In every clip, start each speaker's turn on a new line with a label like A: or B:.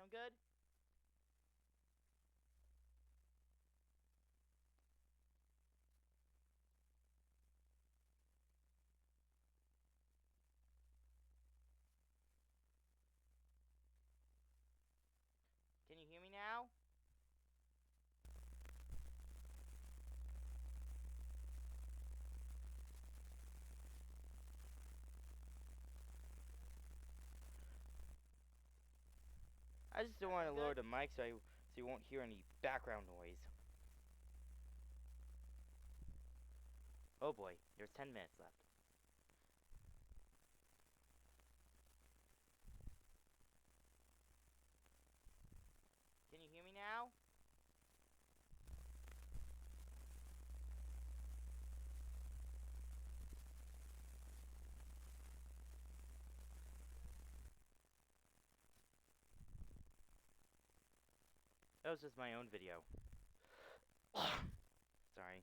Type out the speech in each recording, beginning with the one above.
A: sound good? Can you hear me now? I just don't want to lower the mic so you won't hear any background noise. Oh boy, there's 10 minutes left. Can you hear me now? That was just my own video. Sorry.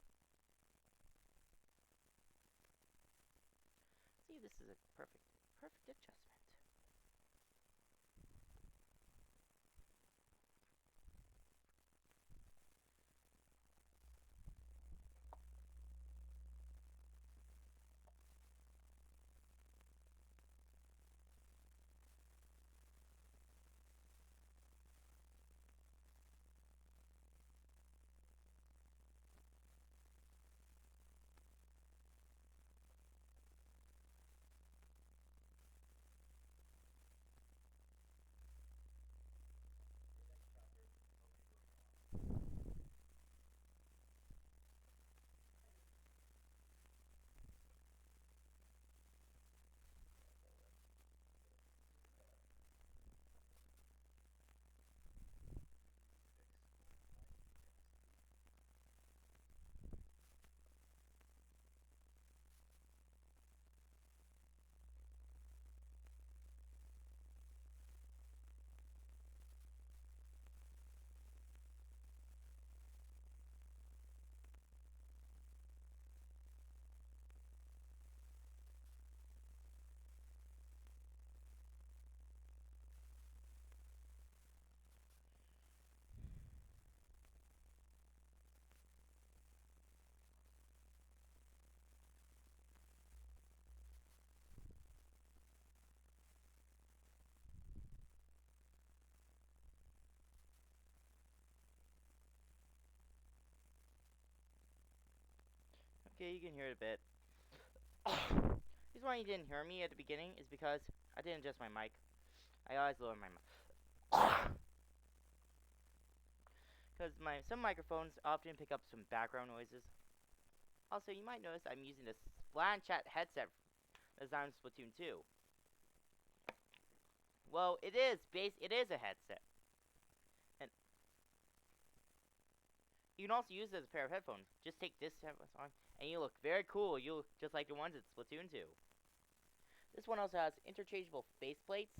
A: See, this is a perfect adjustment. Okay, you can hear it a bit. The reason why you didn't hear me at the beginning is because I didn't adjust my mic. I always lower my mic. Because some microphones often pick up some background noises. Also, you might notice I'm using this Chat headset designed for Splatoon 2. Well, it is a headset. And you can also use it as a pair of headphones. Just take this headphones on, and you look very cool. You look just like the ones in Splatoon 2. This one also has interchangeable faceplates,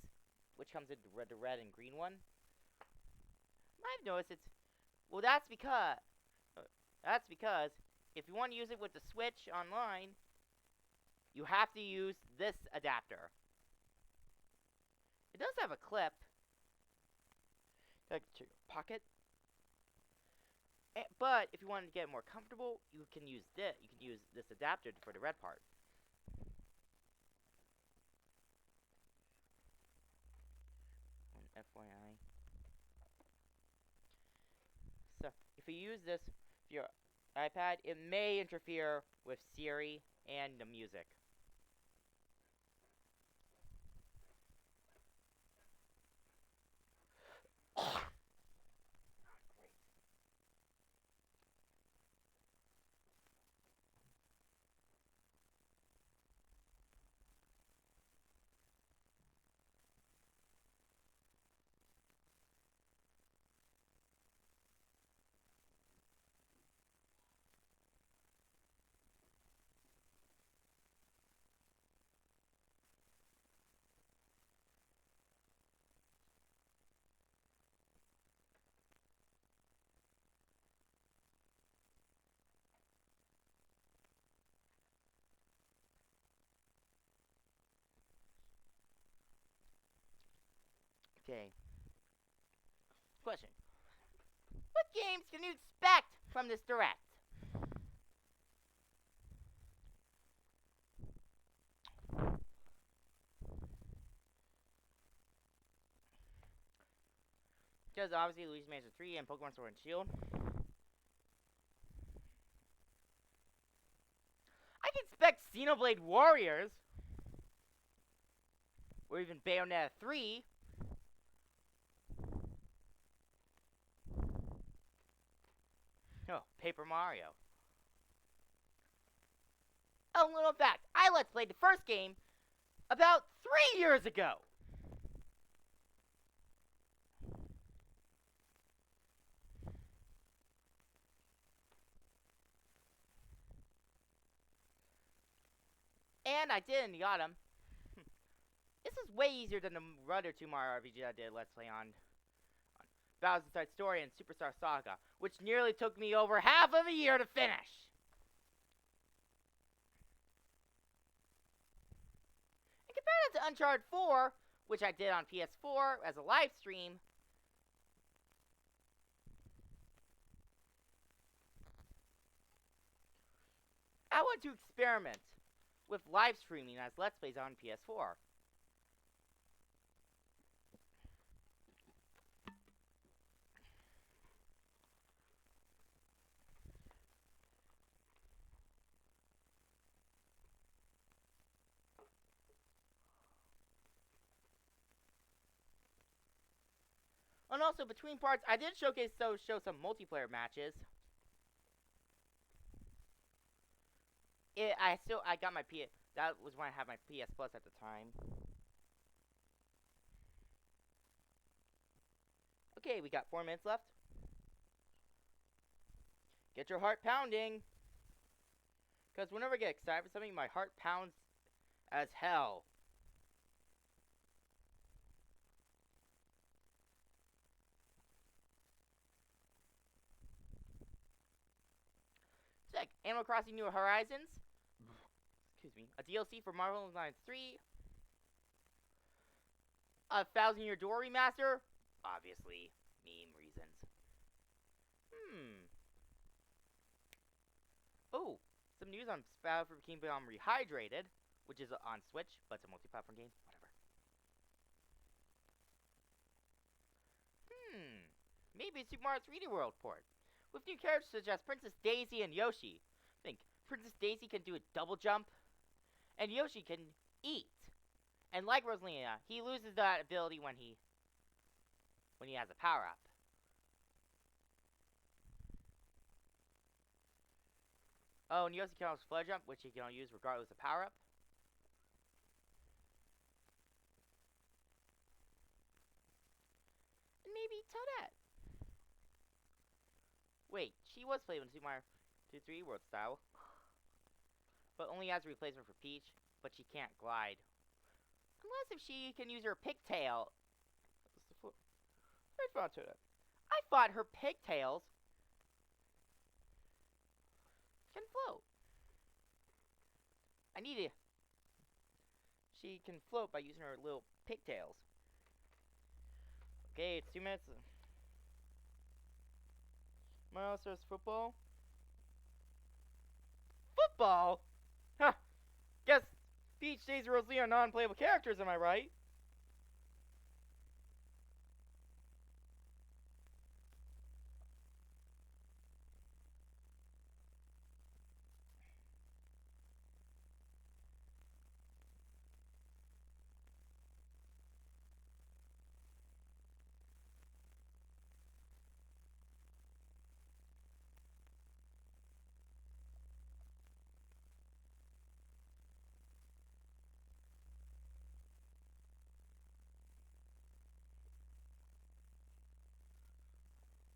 A: which comes in the red and green one. I've noticed it's... Well, that's because if you want to use it with the Switch online, you have to use this adapter. It does have a clip. Like to your pocket. But if you want to get more comfortable, you can use this. You can use this adapter for the red part. And FYI. So if you use this for your iPad, it may interfere with Siri and the music. Okay. question. What games can you expect from this Direct? Because obviously Luigi's Mansion 3 and Pokemon Sword and Shield. I can expect Xenoblade Warriors. Or even Bayonetta 3. Oh, Paper Mario. Oh, little fact. I Let's Played the first game about 3 years ago. And I did and got him. This is way easier than the other 2 Mario RPG I did Let's Play on Bowser's Inside Story and Superstar Saga, which nearly took me over half of a year to finish. And compared it to Uncharted 4, which I did on PS4 as a live stream, I want to experiment with live streaming as Let's Plays on PS4. And also, between parts, I did show some multiplayer matches. I got my PS. That was when I had my PS Plus at the time. Okay, we got 4 minutes left. Get your heart pounding. Because whenever I get excited for something, my heart pounds as hell. Check Animal Crossing New Horizons. Excuse me. A DLC for Marvel's Alliance 3. A 1,000-Year Door remaster. Obviously, meme reasons. Oh, some news on Battlefield Kingdom Rehydrated, which is on Switch, but it's a multi-platform game. Whatever. Maybe a Super Mario 3D World port. With new characters such as Princess Daisy and Yoshi. Think, Princess Daisy can do a double jump, and Yoshi can eat. And like Rosalina, he loses that ability when he has a power-up. Oh, and Yoshi can also flood jump, which he can use regardless of power-up. And maybe Toadette. Wait, she was played in Super Mario 3 World style. But only as a replacement for Peach, but she can't glide. Unless if she can use her pigtail. I thought her pigtails can float. She can float by using her little pigtails. Okay, it's 2 minutes. Mario starts football. Football? Huh. Guess Peach, Daisy, Rosalina are non-playable characters, am I right?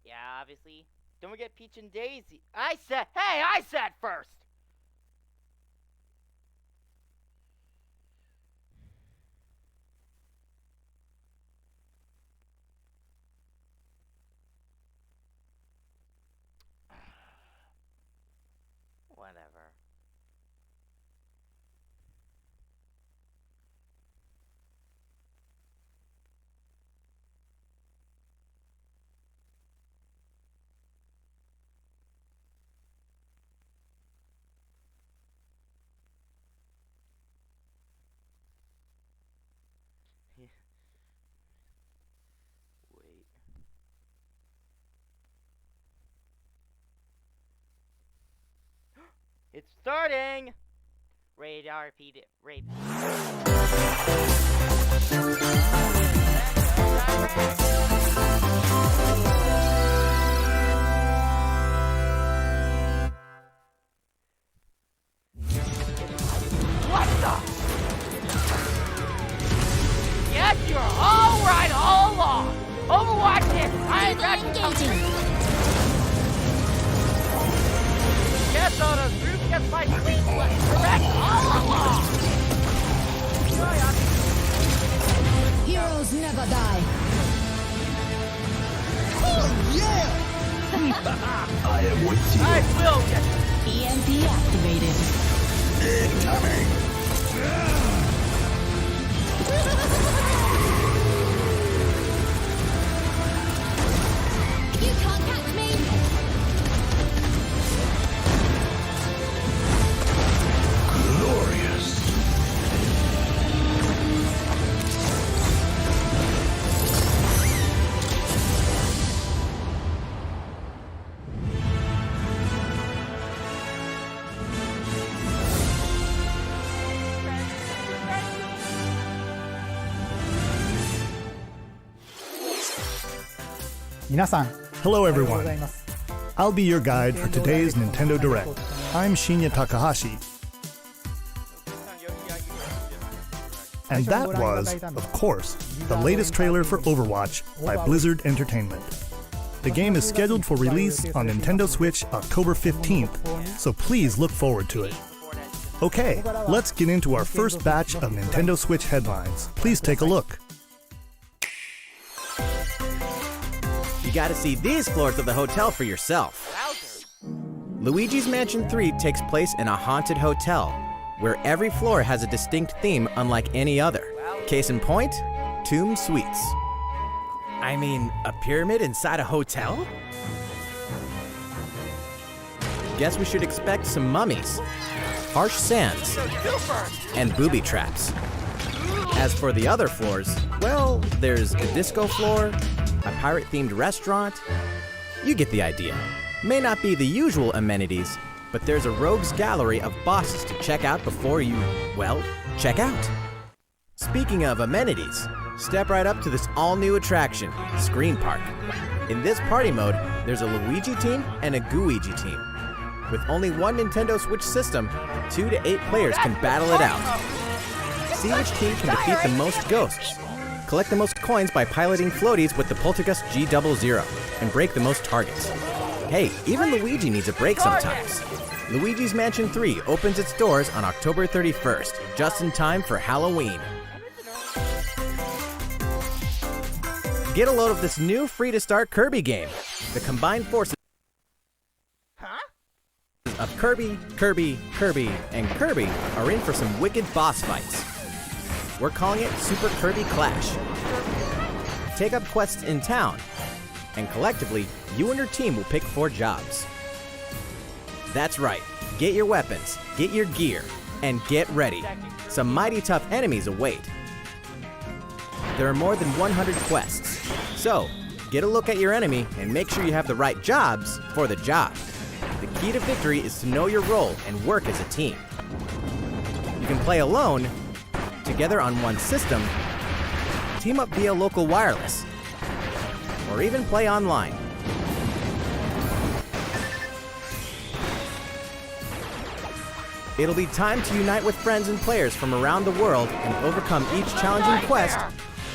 A: Yeah, obviously. Don't forget Peach and Daisy. I said first! Whatever. It's starting! Radar PD. Radar. What the? Yes, you're all right all along. Overwatch this. I'm engaging. Yes, all those groups just my sweet correct all along.
B: Heroes never die.
C: Oh yeah! I am with you.
A: I will get
B: EMP activated.
C: Incoming.
B: You can't catch me.
C: Glorious.
D: Hello everyone. I'll be your guide for today's Nintendo Direct. I'm Shinya Takahashi. And that was, of course, the latest trailer for Overwatch by Blizzard Entertainment. The game is scheduled for release on Nintendo Switch October 15th, so please look forward to it. Okay, let's get into our first batch of Nintendo Switch headlines. Please take a look.
E: You gotta see these floors of the hotel for yourself. Luigi's Mansion 3 takes place in a haunted hotel, where every floor has a distinct theme unlike any other. Case in point, Tomb Suites. I mean, a pyramid inside a hotel? Guess we should expect some mummies, harsh sands, and booby traps. As for the other floors, well, there's a disco floor, a pirate-themed restaurant. You get the idea. May not be the usual amenities, but there's a rogues gallery of bosses to check out before you, well, check out. Speaking of amenities, step right up to this all-new attraction, Screen Park. In this party mode, there's a Luigi team and a Gooigi team. With only one Nintendo Switch system, 2 to 8 players can battle it out. See which team can defeat the most ghosts. Collect the most coins by piloting floaties with the Poltergust G00 and break the most targets. Hey, even Luigi needs a break sometimes. Luigi's Mansion 3 opens its doors on October 31st, just in time for Halloween. Get a load of this new free-to-start Kirby game. The combined forces of Kirby, and Kirby are in for some wicked boss fights. We're calling it Super Kirby Clash. Take up quests in town, and collectively, you and your team will pick 4 jobs. That's right, get your weapons, get your gear, and get ready. Some mighty tough enemies await. There are more than 100 quests, so get a look at your enemy and make sure you have the right jobs for the job. The key to victory is to know your role and work as a team. You can play alone, together on one system, team up via local wireless, or even play online. It'll be time to unite with friends and players from around the world and overcome each challenging quest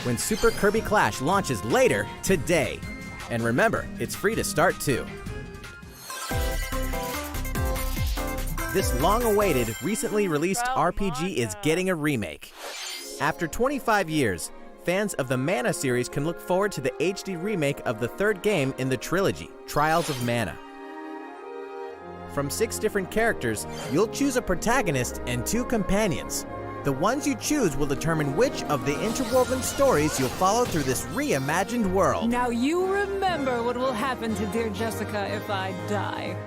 E: when Super Kirby Clash launches later today. And remember, it's free to start too. This long-awaited, recently released RPG is getting a remake. After 25 years, fans of the Mana series can look forward to the HD remake of the third game in the trilogy, Trials of Mana. From 6 different characters, you'll choose a protagonist and 2 companions. The ones you choose will determine which of the interwoven stories you'll follow through this reimagined world.
F: Now you remember what will happen to dear Jessica if I die.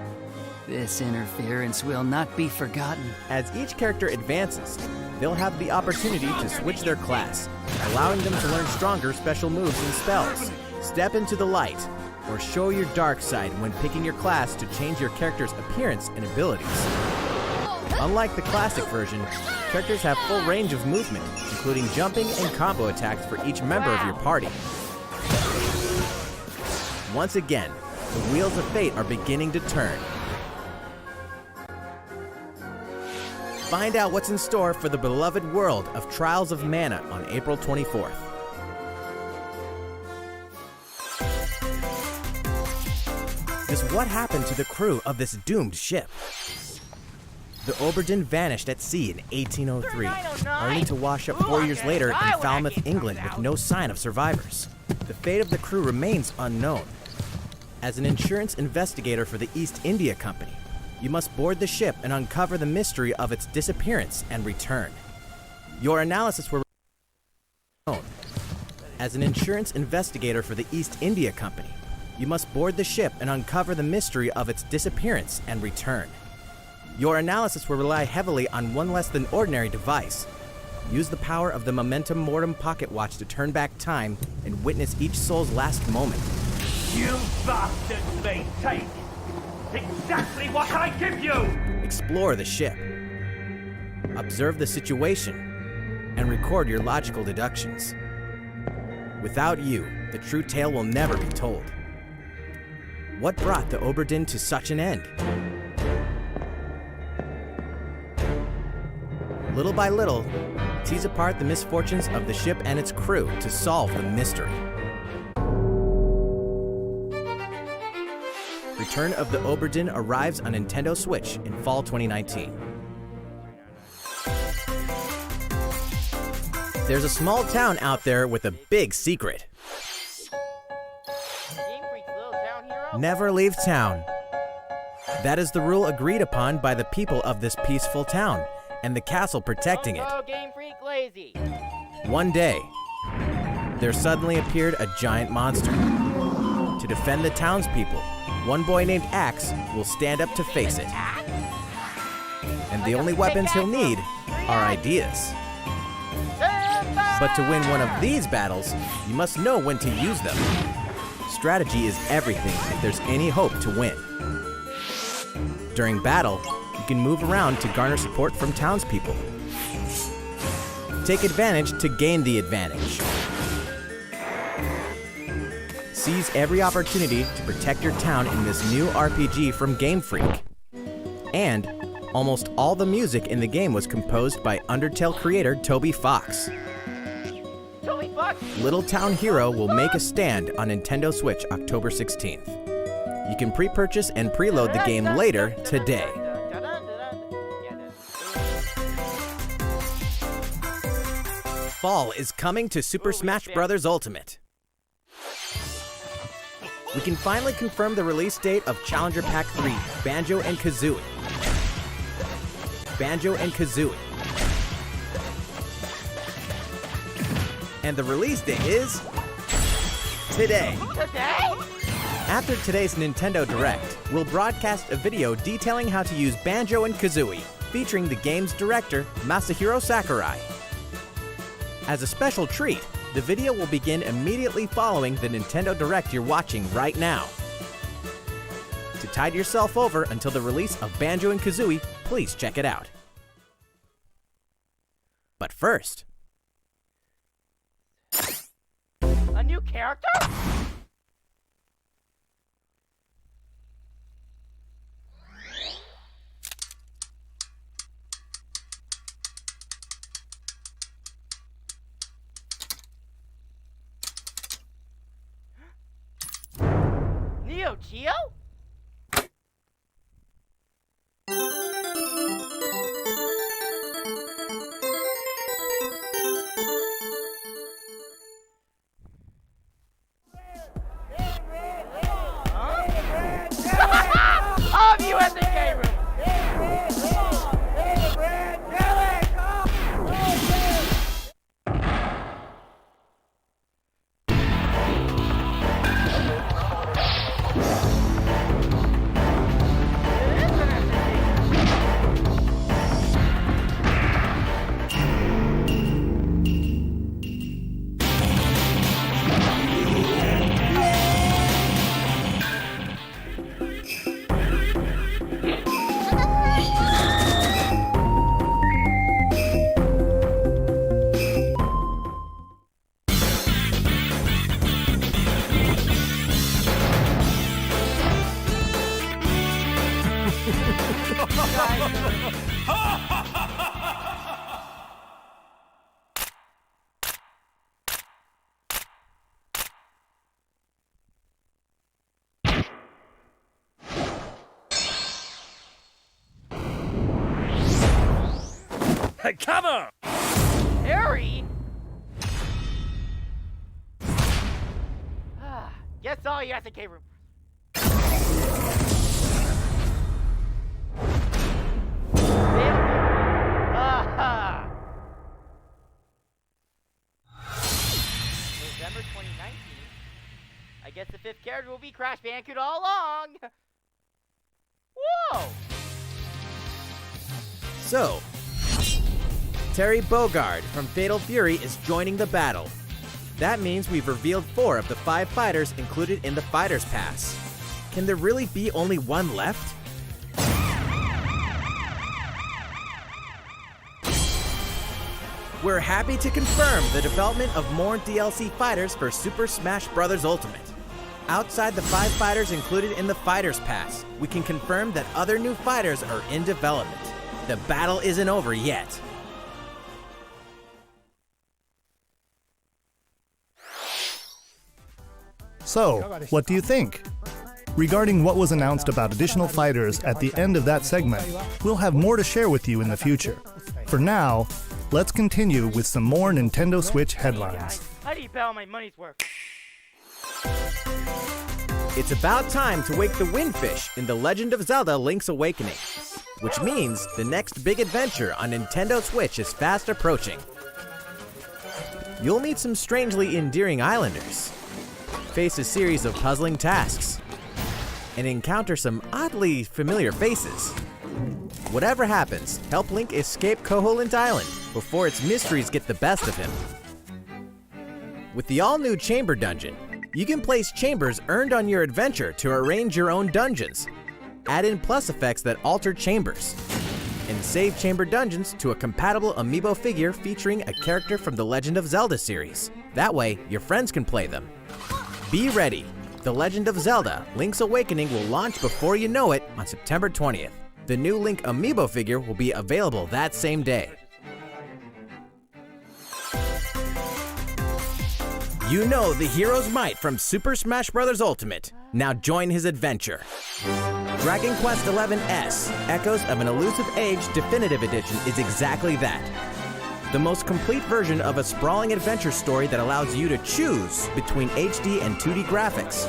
G: This interference will not be forgotten.
E: As each character advances, they'll have the opportunity to switch their class, allowing them to learn stronger special moves and spells, step into the light, or show your dark side when picking your class to change your character's appearance and abilities. Unlike the classic version, characters have full range of movement, including jumping and combo attacks for each member of your party. Once again, the wheels of fate are beginning to turn. Find out what's in store for the beloved world of Trials of Mana on April 24th. Just what happened to the crew of this doomed ship? The Oberdin vanished at sea in 1803, only to wash up 4 years later in Falmouth, England with no sign of survivors. The fate of the crew remains unknown. As an insurance investigator for the East India Company, you must board the ship and uncover the mystery of its disappearance and return. Your analysis will As an insurance investigator for the East India Company, you must board the ship and uncover the mystery of its disappearance and return. Your analysis will rely heavily on one less than ordinary device. Use the power of the Momentum Mortem pocket watch to turn back time and witness each soul's last moment.
C: You bastards may take exactly what I give you!
E: Explore the ship. Observe the situation and record your logical deductions. Without you, the true tale will never be told. What brought the Oberdin to such an end? Little by little, tease apart the misfortunes of the ship and its crew to solve the mystery. Return of the Oberdin arrives on Nintendo Switch in fall 2019. There's a small town out there with a big secret.
A: Game Freak's little town hero?
E: Never leave town. That is the rule agreed upon by the people of this peaceful town and the castle protecting it.
A: Oh, Game Freak lazy.
E: One day, there suddenly appeared a giant monster. To defend the townspeople, one boy named Axe will stand up to face it. And the only weapons he'll need are ideas. But to win one of these battles, you must know when to use them. Strategy is everything if there's any hope to win. During battle, you can move around to garner support from townspeople. Take advantage to gain the advantage. Seize every opportunity to protect your town in this new RPG from Game Freak. And almost all the music in the game was composed by Undertale creator Toby Fox.
A: Toby Fox?
E: Little Town Hero will make a stand on Nintendo Switch October 16th. You can pre-purchase and preload the game later today. Fall is coming to Super Smash Bros. Ultimate. We can finally confirm the release date of Challenger Pack 3, Banjo and Kazooie. Banjo and Kazooie. And the release date is today.
A: Today?
E: After today's Nintendo Direct, we'll broadcast a video detailing how to use Banjo and Kazooie, featuring the game's director, Masahiro Sakurai. As a special treat, the video will begin immediately following the Nintendo Direct you're watching right now. To tide yourself over until the release of Banjo and Kazooie, please check it out. But first,
A: A new character? Neo Geo? All of you at the game room!
C: Hey, come on!
A: Harry? Guess all you SNK room. November 2019. I guess the fifth character will be Crash Bandicoot all along. Whoa!
E: So, Terry Bogard from Fatal Fury is joining the battle. That means we've revealed 4 of the 5 fighters included in the Fighters Pass. Can there really be only one left? We're happy to confirm the development of more DLC fighters for Super Smash Bros. Ultimate. Outside the 5 fighters included in the Fighters Pass, we can confirm that other new fighters are in development. The battle isn't over yet.
D: So, what do you think? Regarding what was announced about additional fighters at the end of that segment, we'll have more to share with you in the future. For now, let's continue with some more Nintendo Switch headlines.
A: How do you bet all my money's worth?
E: It's about time to wake the Windfish in The Legend of Zelda Link's Awakening, which means the next big adventure on Nintendo Switch is fast approaching. You'll meet some strangely endearing islanders, face a series of puzzling tasks, and encounter some oddly familiar faces. Whatever happens, help Link escape Koholint Island before its mysteries get the best of him. With the all-new Chamber Dungeon, you can place chambers earned on your adventure to arrange your own dungeons, add in plus effects that alter chambers, and save chamber dungeons to a compatible amiibo figure featuring a character from the Legend of Zelda series. That way, your friends can play them. Be ready! The Legend of Zelda Link's Awakening will launch before you know it on September 20th. The new Link amiibo figure will be available that same day. You know the hero's might from Super Smash Bros. Ultimate. Now join his adventure. Dragon Quest XI-S, Echoes of an Elusive Age Definitive Edition is exactly that. The most complete version of a sprawling adventure story that allows you to choose between HD and 2D graphics.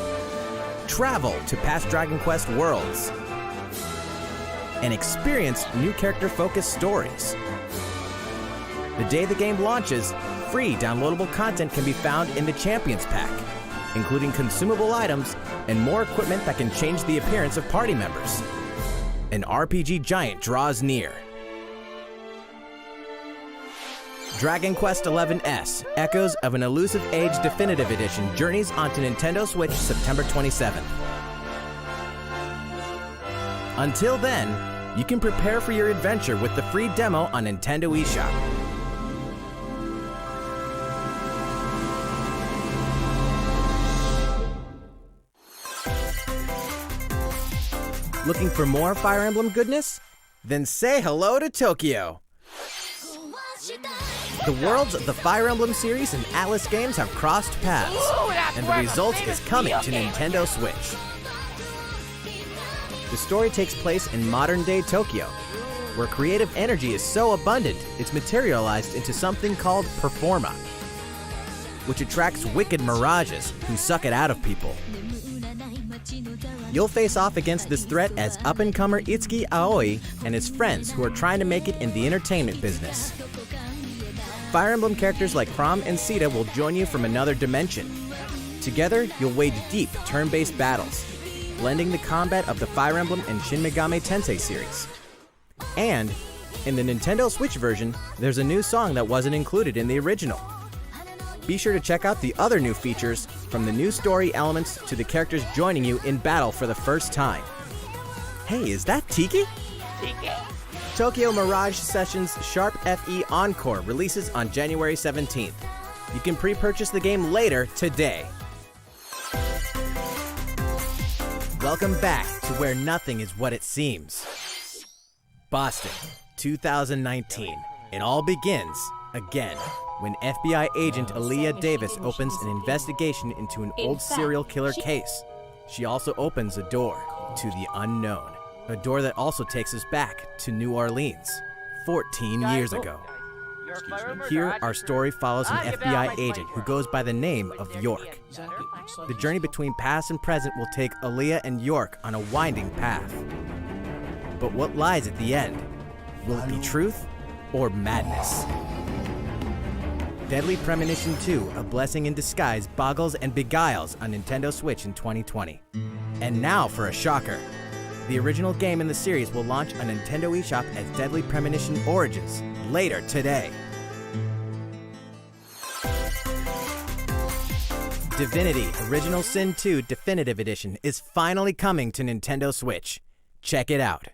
E: Travel to past Dragon Quest worlds. And experience new character-focused stories. The day the game launches, free downloadable content can be found in the Champions Pack, including consumable items and more equipment that can change the appearance of party members. An RPG giant draws near. Dragon Quest XI-S, Echoes of an Elusive Age Definitive Edition journeys onto Nintendo Switch September 27th. Until then, you can prepare for your adventure with the free demo on Nintendo eShop. Looking for more Fire Emblem goodness? Then say hello to Tokyo! The worlds of the Fire Emblem series and Atlas games have crossed paths, and the result is coming to Nintendo Switch. The story takes place in modern-day Tokyo, where creative energy is so abundant it's materialized into something called Performa, which attracts wicked mirages who suck it out of people. You'll face off against this threat as up-and-comer Itsuki Aoi and his friends who are trying to make it in the entertainment business. Fire Emblem characters like Chrom and Sita will join you from another dimension. Together, you'll wage deep turn-based battles, blending the combat of the Fire Emblem and Shin Megami Tensei series. And, in the Nintendo Switch version, there's a new song that wasn't included in the original. Be sure to check out the other new features, from the new story elements to the characters joining you in battle for the first time. Hey, is that Tiki?
A: Tiki?
E: Tokyo Mirage Sessions Sharp FE Encore releases on January 17th. You can pre-purchase the game later today. Welcome back to where nothing is what it seems. Boston, 2019. It all begins, again, when FBI agent Aaliyah Davis opens an investigation into an old serial killer case. She also opens a door to the unknown. A door that also takes us back to New Orleans, 14 years ago. Here, our story follows an FBI agent who goes by the name of York. The journey between past and present will take Aaliyah and York on a winding path. But what lies at the end? Will it be truth or madness? Deadly Premonition 2, A Blessing in Disguise, boggles and beguiles on Nintendo Switch in 2020. And now for a shocker. The original game in the series will launch on Nintendo eShop as Deadly Premonition Origins later today. Divinity Original Sin 2 Definitive Edition is finally coming to Nintendo Switch. Check it out.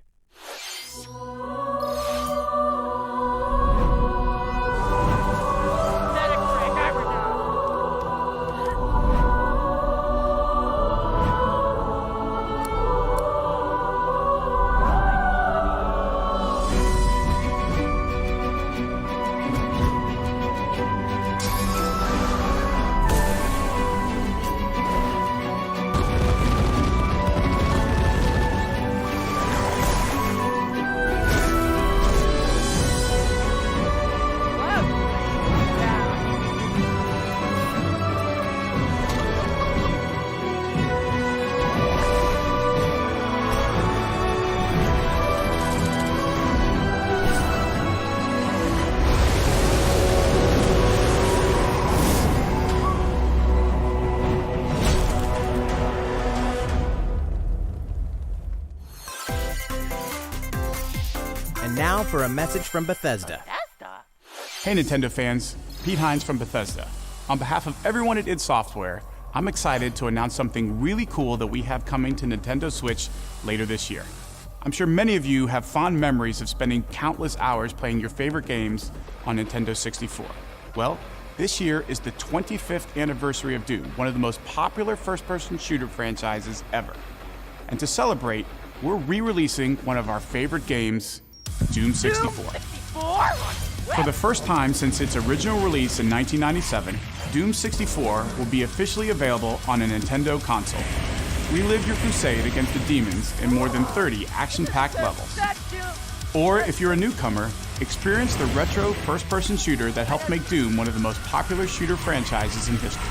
E: Now for a message from Bethesda.
H: Hey Nintendo fans, Pete Hines from Bethesda. On behalf of everyone at id Software, I'm excited to announce something really cool that we have coming to Nintendo Switch later this year. I'm sure many of you have fond memories of spending countless hours playing your favorite games on Nintendo 64. Well, this year is the 25th anniversary of Doom, one of the most popular first-person shooter franchises ever. And to celebrate, we're re-releasing one of our favorite games, Doom 64. For the first time since its original release in 1997, Doom 64 will be officially available on a Nintendo console. Relive your crusade against the demons in more than 30 action-packed levels. Or if you're a newcomer, experience the retro first-person shooter that helped make Doom one of the most popular shooter franchises in history.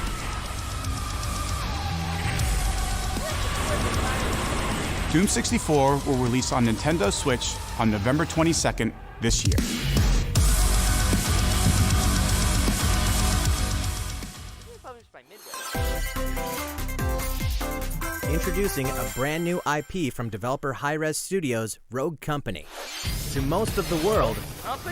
H: Doom 64 will release on Nintendo Switch on November 22nd this year.
E: Introducing a brand new IP from developer Hi-Rez Studios, Rogue Company. To most of the world,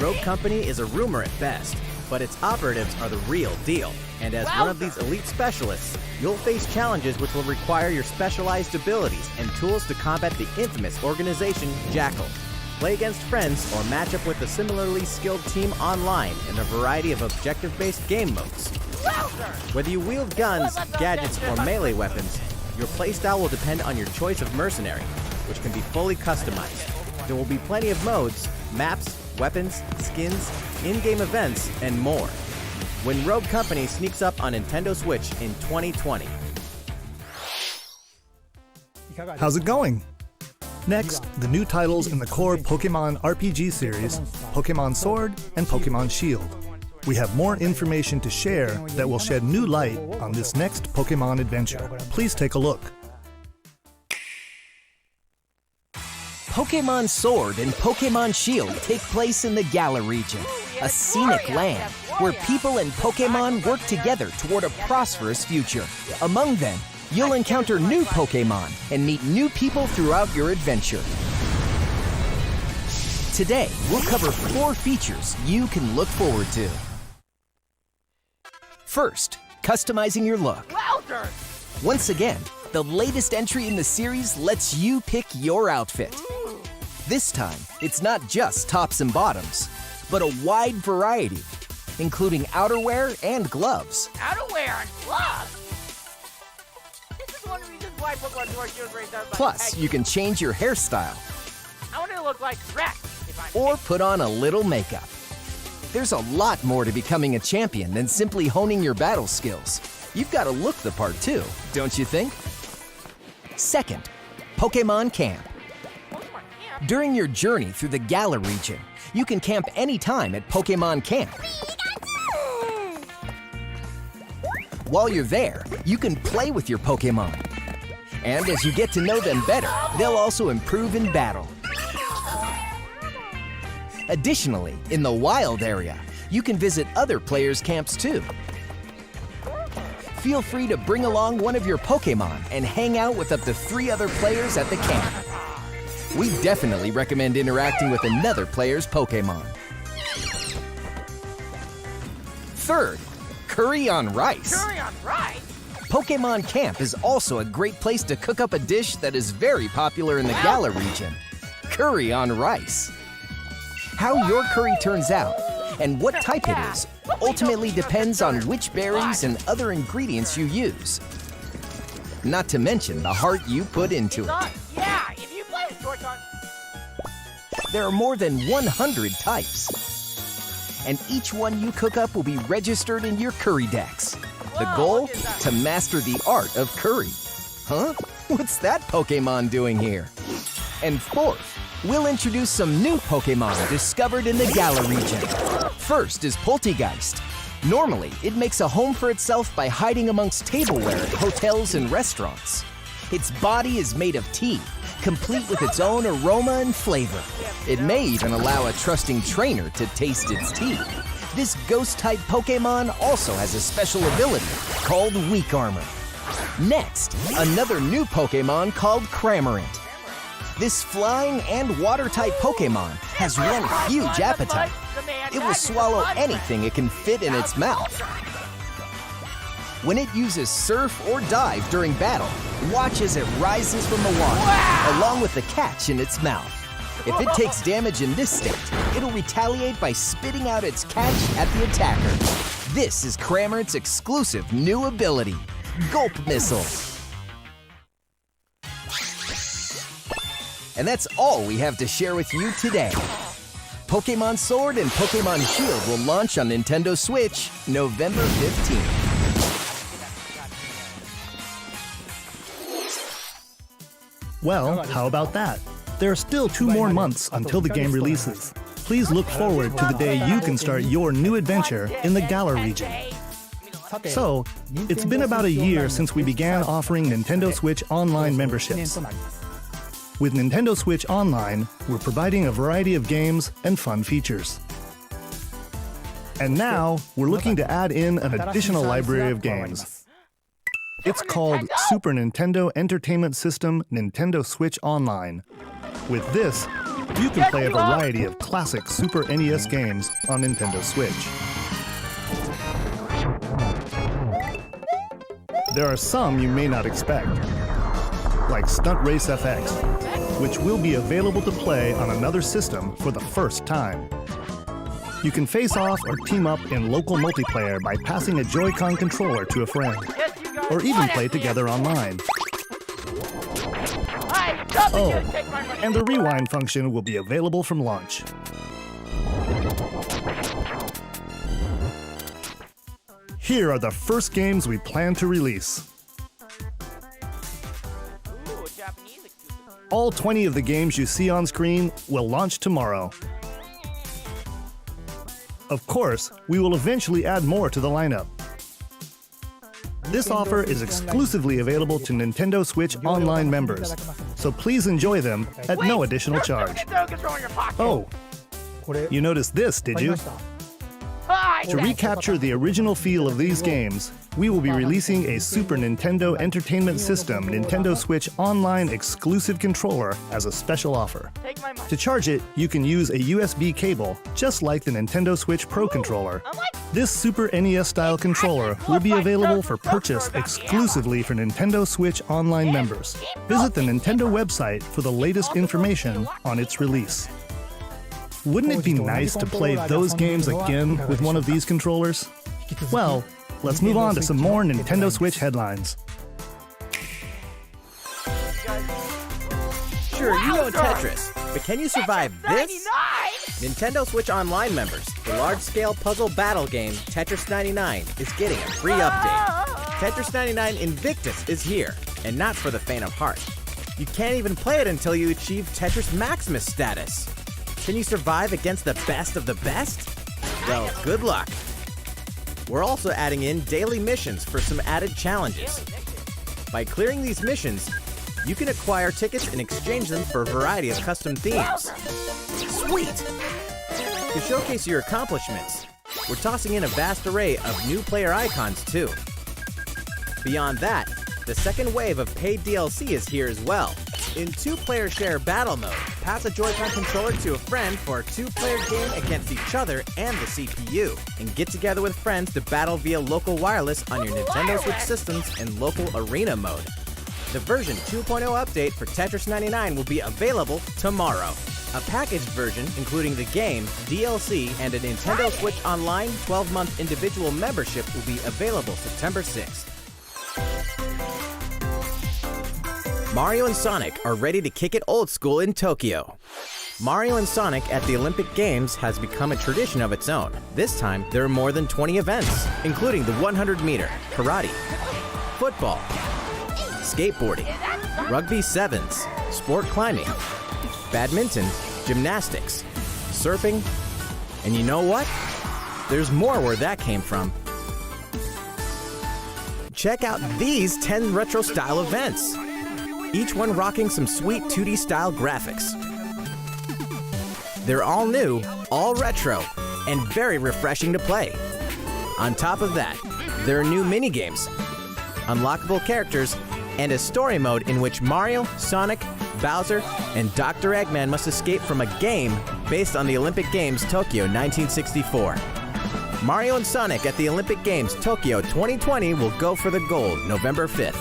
E: Rogue Company is a rumor at best, but its operatives are the real deal. And as one of these elite specialists, you'll face challenges which will require your specialized abilities and tools to combat the infamous organization Jackal. Play against friends or match up with a similarly skilled team online in a variety of objective-based game modes. Whether you wield guns, gadgets, or melee weapons, your playstyle will depend on your choice of mercenary, which can be fully customized. There will be plenty of modes, maps, weapons, skins, in-game events, and more. When Rogue Company sneaks up on Nintendo Switch in 2020.
D: How's it going? Next, the new titles in the core Pokemon RPG series, Pokemon Sword and Pokemon Shield. We have more information to share that will shed new light on this next Pokemon adventure. Please take a look.
I: Pokemon Sword and Pokemon Shield take place in the Galar region, a scenic land where people and Pokemon work together toward a prosperous future. Among them, you'll encounter new Pokemon and meet new people throughout your adventure. Today, we'll cover 4 features you can look forward to. First, customizing your look. Once again, the latest entry in the series lets you pick your outfit. This time, it's not just tops and bottoms, but a wide variety, including outerwear and gloves.
A: Outerwear and gloves? This is one of the reasons why Pokemon Sword Shield Race does.
I: Plus, you can change your hairstyle.
A: I want to look like Rex.
I: or put on a little makeup. There's a lot more to becoming a champion than simply honing your battle skills. You've got to look the part too, don't you think? Second, Pokemon Camp. During your journey through the Galar region, you can camp anytime at Pokemon Camp. While you're there, you can play with your Pokemon. And as you get to know them better, they'll also improve in battle. Additionally, in the wild area, you can visit other players' camps too. Feel free to bring along one of your Pokemon and hang out with up to 3 other players at the camp. We definitely recommend interacting with another player's Pokemon. Third, curry on rice.
A: Curry on rice?
I: Pokemon Camp is also a great place to cook up a dish that is very popular in the Galar region, curry on rice. How your curry turns out and what type it is ultimately depends on which berries and other ingredients you use. Not to mention the heart you put into it.
A: Yeah, if you play with short on.
I: There are more than 100 types. And each one you cook up will be registered in your curry decks. The goal? To master the art of curry. Huh? What's that Pokemon doing here? And fourth, we'll introduce some new Pokemon discovered in the Galar region. First is Poltegeist. Normally, it makes a home for itself by hiding amongst tableware at hotels and restaurants. Its body is made of tea, complete with its own aroma and flavor. It may even allow a trusting trainer to taste its tea. This ghost-type Pokemon also has a special ability called Weak Armor. Next, another new Pokemon called Cramorant. This flying and water-type Pokemon has one huge appetite. It will swallow anything it can fit in its mouth. When it uses Surf or Dive during battle, watch as it rises from the water, along with the catch in its mouth. If it takes damage in this state, it'll retaliate by spitting out its catch at the attacker. This is Cramorant's exclusive new ability, Gulp Missile. And that's all we have to share with you today. Pokemon Sword and Pokemon Shield will launch on Nintendo Switch November 15th.
D: Well, how about that? There are still 2 more months until the game releases. Please look forward to the day you can start your new adventure in the Galar region. So, it's been about a year since we began offering Nintendo Switch Online memberships. With Nintendo Switch Online, we're providing a variety of games and fun features. And now, we're looking to add in an additional library of games. It's called Super Nintendo Entertainment System Nintendo Switch Online. With this, you can play a variety of classic Super NES games on Nintendo Switch. There are some you may not expect, like Stunt Race FX, which will be available to play on another system for the first time. You can face off or team up in local multiplayer by passing a Joy-Con controller to a friend, or even play together online. Oh, and the rewind function will be available from launch. Here are the first games we plan to release. All 20 of the games you see on screen will launch tomorrow. Of course, we will eventually add more to the lineup. This offer is exclusively available to Nintendo Switch Online members, so please enjoy them at no additional charge. Oh, you noticed this, did you? To recapture the original feel of these games, we will be releasing a Super Nintendo Entertainment System Nintendo Switch Online exclusive controller as a special offer. To charge it, you can use a USB cable, just like the Nintendo Switch Pro controller. This Super NES-style controller will be available for purchase exclusively for Nintendo Switch Online members. Visit the Nintendo website for the latest information on its release. Wouldn't it be nice to play those games again with one of these controllers? Well, let's move on to some more Nintendo Switch headlines.
E: Sure, you know Tetris, But can you survive this? Nintendo Switch Online members, the large-scale puzzle battle game Tetris 99 is getting a free update. Tetris 99 Invictus is here, and not for the faint of heart. You can't even play it until you achieve Tetris Maximus status. Can you survive against the best of the best? Well, good luck. We're also adding in daily missions for some added challenges. By clearing these missions, you can acquire tickets and exchange them for a variety of custom themes. Sweet! To showcase your accomplishments, we're tossing in a vast array of new player icons too. Beyond that, the second wave of paid DLC is here as well. In 2-player share battle mode, pass a Joy-Con controller to a friend for a 2-player game against each other and the CPU, and get together with friends to battle via local wireless on your Nintendo Switch systems in local arena mode. The version 2.0 update for Tetris 99 will be available tomorrow. A packaged version, including the game, DLC, and a Nintendo Switch Online 12-month individual membership will be available September 6th. Mario and Sonic are ready to kick it old school in Tokyo. Mario and Sonic at the Olympic Games has become a tradition of its own. This time, there are more than 20 events, including the 100-meter, karate, football, skateboarding, rugby sevens, sport climbing, badminton, gymnastics, surfing, and you know what? There's more where that came from. Check out these 10 retro-style events, each one rocking some sweet 2D style graphics. They're all new, all retro, and very refreshing to play. On top of that, there are new minigames, unlockable characters, and a story mode in which Mario, Sonic, Bowser, and Dr. Eggman must escape from a game based on the Olympic Games Tokyo 1964. Mario and Sonic at the Olympic Games Tokyo 2020 will go for the gold November 5th.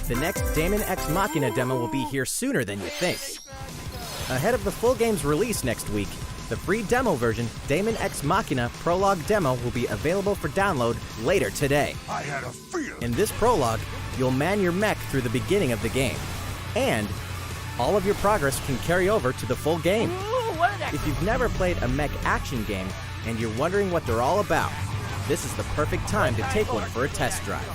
E: The next Daemon X Machina demo will be here sooner than you think. Ahead of the full game's release next week, the free demo version, Daemon X Machina Prologue Demo, will be available for download later today.
C: I had a feeling.
E: In this prologue, you'll man your mech through the beginning of the game, and all of your progress can carry over to the full game. If you've never played a mech action game and you're wondering what they're all about, this is the perfect time to take one for a test drive.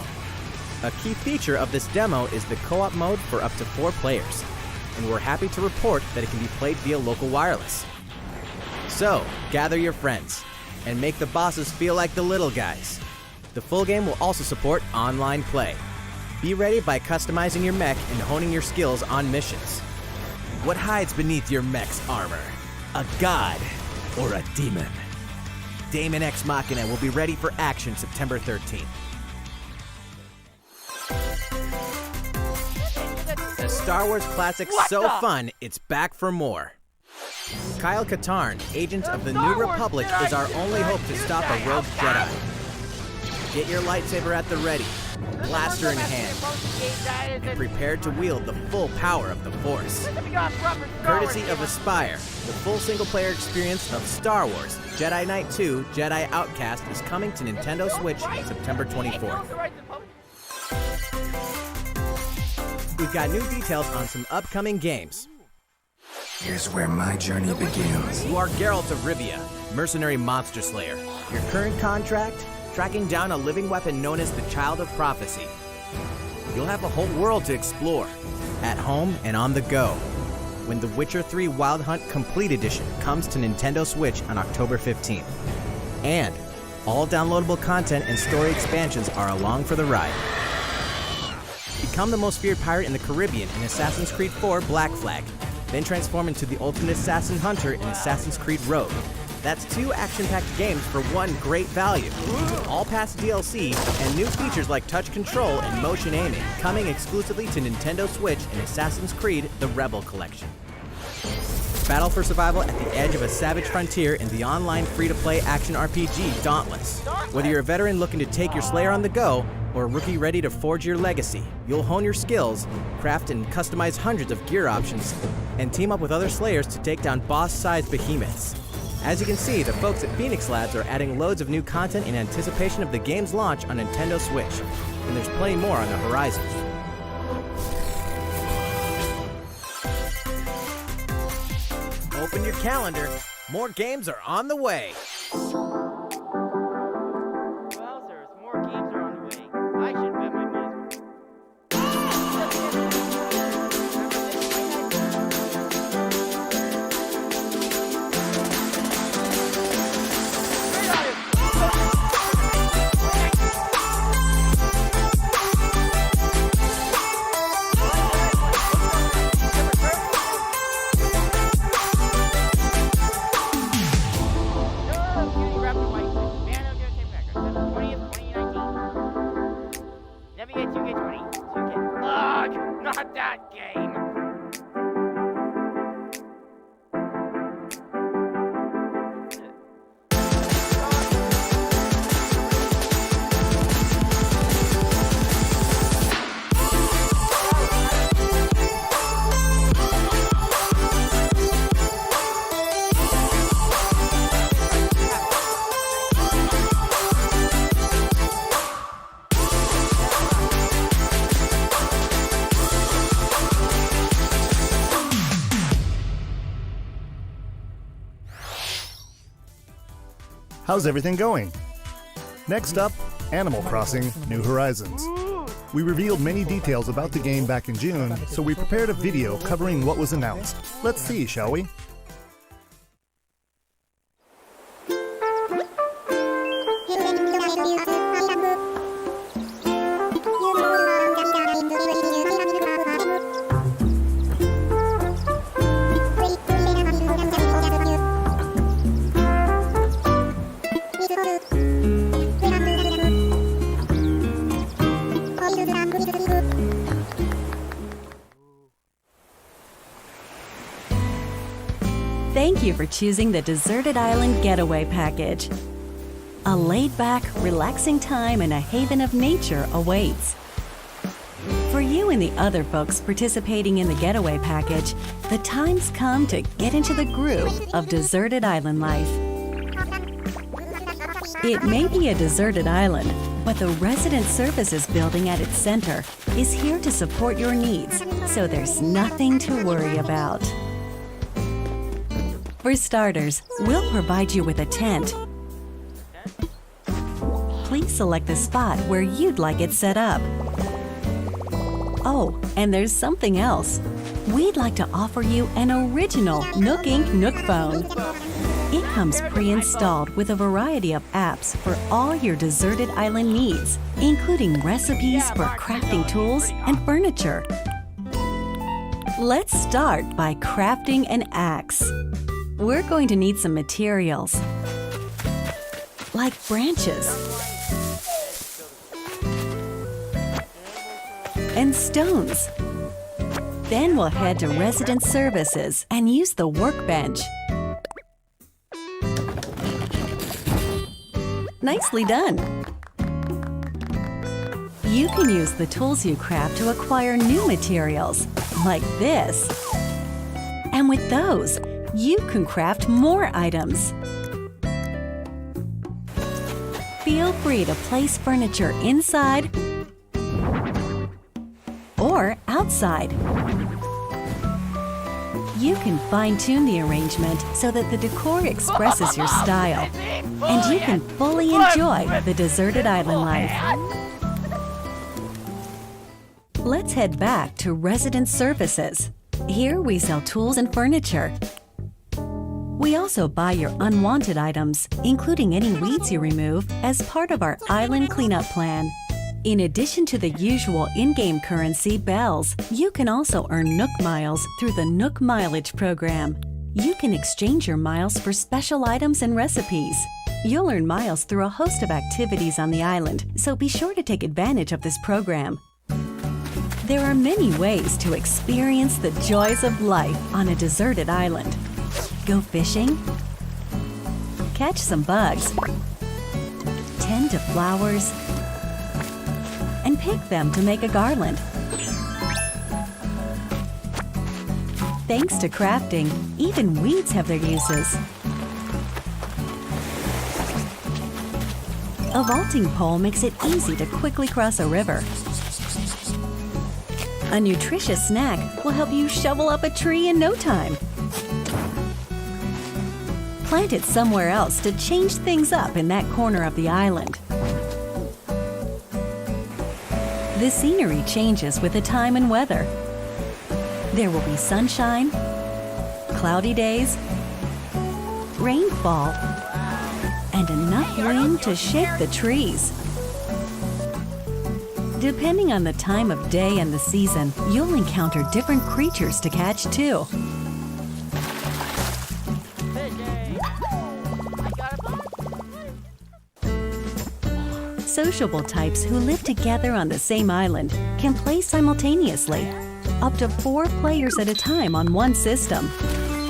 E: A key feature of this demo is the co-op mode for up to 4 players, and we're happy to report that it can be played via local wireless. So, gather your friends, and make the bosses feel like the little guys. The full game will also support online play. Be ready by customizing your mech and honing your skills on missions. What hides beneath your mech's armor? A god or a demon? Daemon X Machina will be ready for action September 13th. A Star Wars classic so fun, it's back for more. Kyle Katarn, Agent of the New Republic, is our only hope to stop a rogue Jedi. Get your lightsaber at the ready, blaster in hand, and prepare to wield the full power of the Force. Courtesy of Aspire, the full single-player experience of Star Wars Jedi Knight 2 Jedi Outcast is coming to Nintendo Switch September 24th. We've got new details on some upcoming games.
J: Here's where my journey begins.
E: You are Geralt of Rivia, mercenary monster slayer. Your current contract? Tracking down a living weapon known as the Child of Prophecy. You'll have a whole world to explore, at home and on the go, when The Witcher 3 Wild Hunt Complete Edition comes to Nintendo Switch on October 15th. And all downloadable content and story expansions are along for the ride. Become the most feared pirate in the Caribbean in Assassin's Creed 4 Black Flag, then transform into the ultimate assassin hunter in Assassin's Creed Rogue. That's 2 action-packed games for one great value, with all past DLC and new features like touch control and motion aiming, coming exclusively to Nintendo Switch in Assassin's Creed The Rebel Collection. Battle for survival at the edge of a savage frontier in the online free-to-play action RPG Dauntless. Whether you're a veteran looking to take your Slayer on the go, or a rookie ready to forge your legacy, you'll hone your skills, craft and customize hundreds of gear options, and team up with other Slayers to take down boss-sized behemoths. As you can see, the folks at Phoenix Labs are adding loads of new content in anticipation of the game's launch on Nintendo Switch, and there's plenty more on the horizon. Open your calendar. More games are on the way.
A: Wowzers, more games are on the way. I should bet my money's worth. Not that game!
D: How's everything going? Next up, Animal Crossing New Horizons. We revealed many details about the game back in June, so we prepared a video covering what was announced. Let's see, shall we?
B: Thank you for choosing the Deserted Island Getaway Package. A laid-back, relaxing time and a haven of nature awaits. For you and the other folks participating in the Getaway Package, the time's come to get into the groove of deserted island life. It may be a deserted island, but the Resident Services building at its center is here to support your needs, so there's nothing to worry about. For starters, we'll provide you with a tent. Please select the spot where you'd like it set up. Oh, and there's something else. We'd like to offer you an original Nook Inc. Nook phone. It comes pre-installed with a variety of apps for all your deserted island needs, including recipes for crafting tools and furniture. Let's start by crafting an axe. We're going to need some materials, like branches and stones. Then we'll head to Resident Services and use the workbench. Nicely done. You can use the tools you craft to acquire new materials, like this. And with those, you can craft more items. Feel free to place furniture inside or outside. You can fine-tune the arrangement so that the decor expresses your style, and you can fully enjoy the deserted island life. Let's head back to Resident Services. Here we sell tools and furniture. We also buy your unwanted items, including any weeds you remove, as part of our island cleanup plan. In addition to the usual in-game currency, bells, you can also earn Nook Miles through the Nook Mileage program. You can exchange your miles for special items and recipes. You'll earn miles through a host of activities on the island, so be sure to take advantage of this program. There are many ways to experience the joys of life on a deserted island. Go fishing, catch some bugs, tend to flowers, and pick them to make a garland. Thanks to crafting, even weeds have their uses. A vaulting pole makes it easy to quickly cross a river. A nutritious snack will help you shovel up a tree in no time. plant it somewhere else to change things up in that corner of the island. The scenery changes with the time and weather. There will be sunshine, cloudy days, rainfall, and enough wind to shake the trees. Depending on the time of day and the season, you'll encounter different creatures to catch too. Sociable types who live together on the same island can play simultaneously, up to 4 players at a time on one system.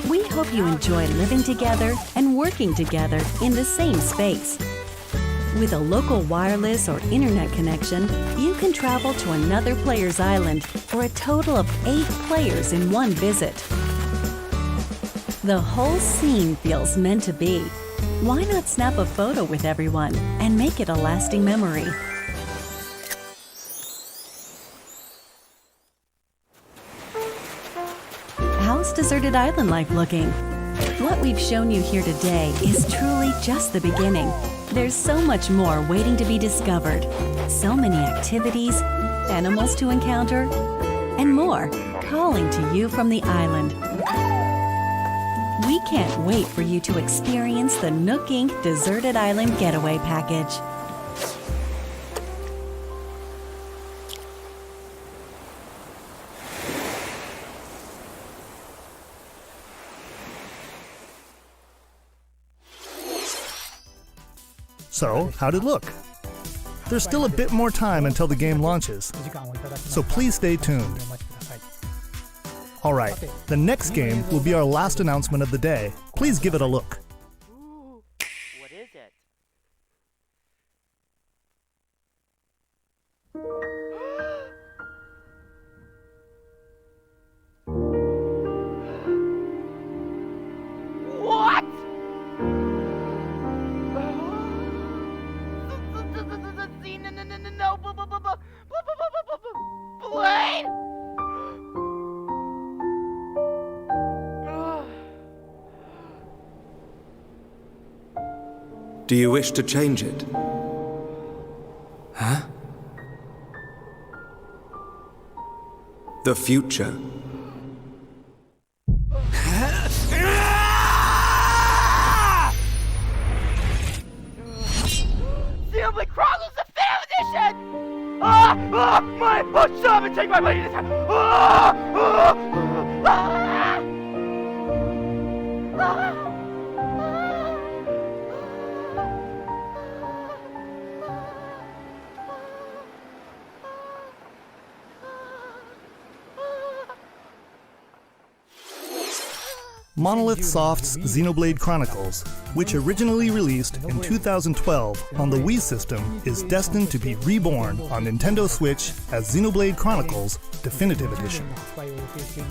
B: We hope you enjoy living together and working together in the same space. With a local wireless or internet connection, you can travel to another player's island for a total of 8 players in one visit. The whole scene feels meant to be. Why not snap a photo with everyone and make it a lasting memory? How's Deserted Island life looking? What we've shown you here today is truly just the beginning. There's so much more waiting to be discovered. So many activities, animals to encounter, and more calling to you from the island. We can't wait for you to experience the Nook Inc. Deserted Island Getaway Package.
D: So, how'd it look? There's still a bit more time until the game launches, so please stay tuned. Alright, the next game will be our last announcement of the day. Please give it a look.
A: Ooh, what is it? What? No, Blade!
J: Do you wish to change it? Huh? The future.
A: Simply Chronicles the 5th edition! Stop and take my money this time!
D: Monolith Soft's Xenoblade Chronicles, which originally released in 2012 on the Wii system, is destined to be reborn on Nintendo Switch as Xenoblade Chronicles Definitive Edition.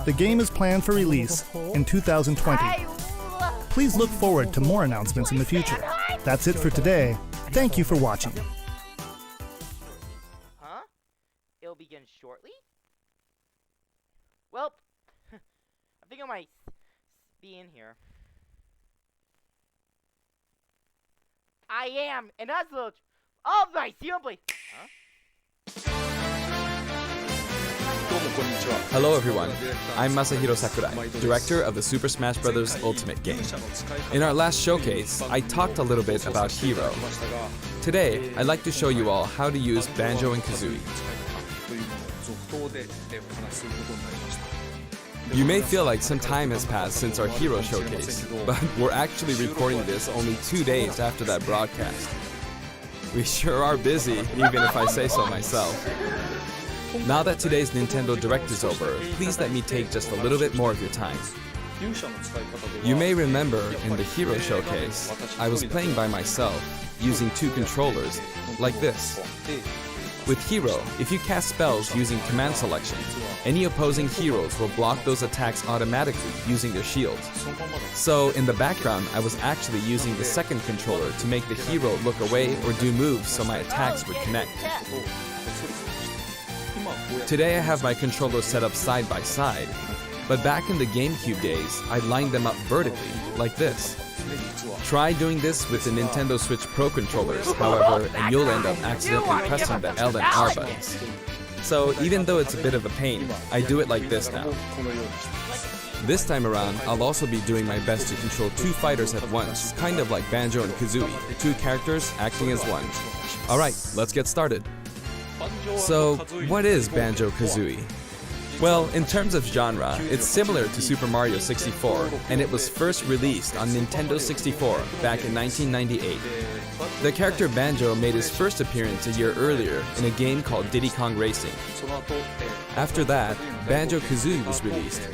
D: The game is planned for release in 2020. Please look forward to more announcements in the future. That's it for today. Thank you for watching.
A: Huh? It'll begin shortly? Well, I think I might be in here. I am, and that's the right, Xenoblade. Huh?
K: Hello everyone, I'm Masahiro Sakurai, director of the Super Smash Bros. Ultimate game. In our last showcase, I talked a little bit about Hero. Today, I'd like to show you all how to use Banjo and Kazooie. You may feel like some time has passed since our Hero showcase, but we're actually recording this only 2 days after that broadcast. We sure are busy, even if I say so myself. Now that today's Nintendo Direct is over, please let me take just a little bit more of your time. You may remember in the Hero showcase, I was playing by myself, using 2 controllers, like this. With Hero, if you cast spells using command selection, any opposing heroes will block those attacks automatically using their shields. So in the background, I was actually using the second controller to make the hero look away or do moves so my attacks would connect. Today I have my controllers set up side by side, but back in the GameCube days, I lined them up vertically, like this. Try doing this with the Nintendo Switch Pro controllers, however, and you'll end up accidentally pressing the L and R buttons. So even though it's a bit of a pain, I do it like this now. This time around, I'll also be doing my best to control two fighters at once, kind of like Banjo and Kazooie, two characters acting as one. Alright, let's get started. So, what is Banjo-Kazooie? Well, in terms of genre, it's similar to Super Mario 64, and it was first released on Nintendo 64 back in 1998. The character Banjo made his first appearance a year earlier in a game called Diddy Kong Racing. After that, Banjo-Kazooie was released,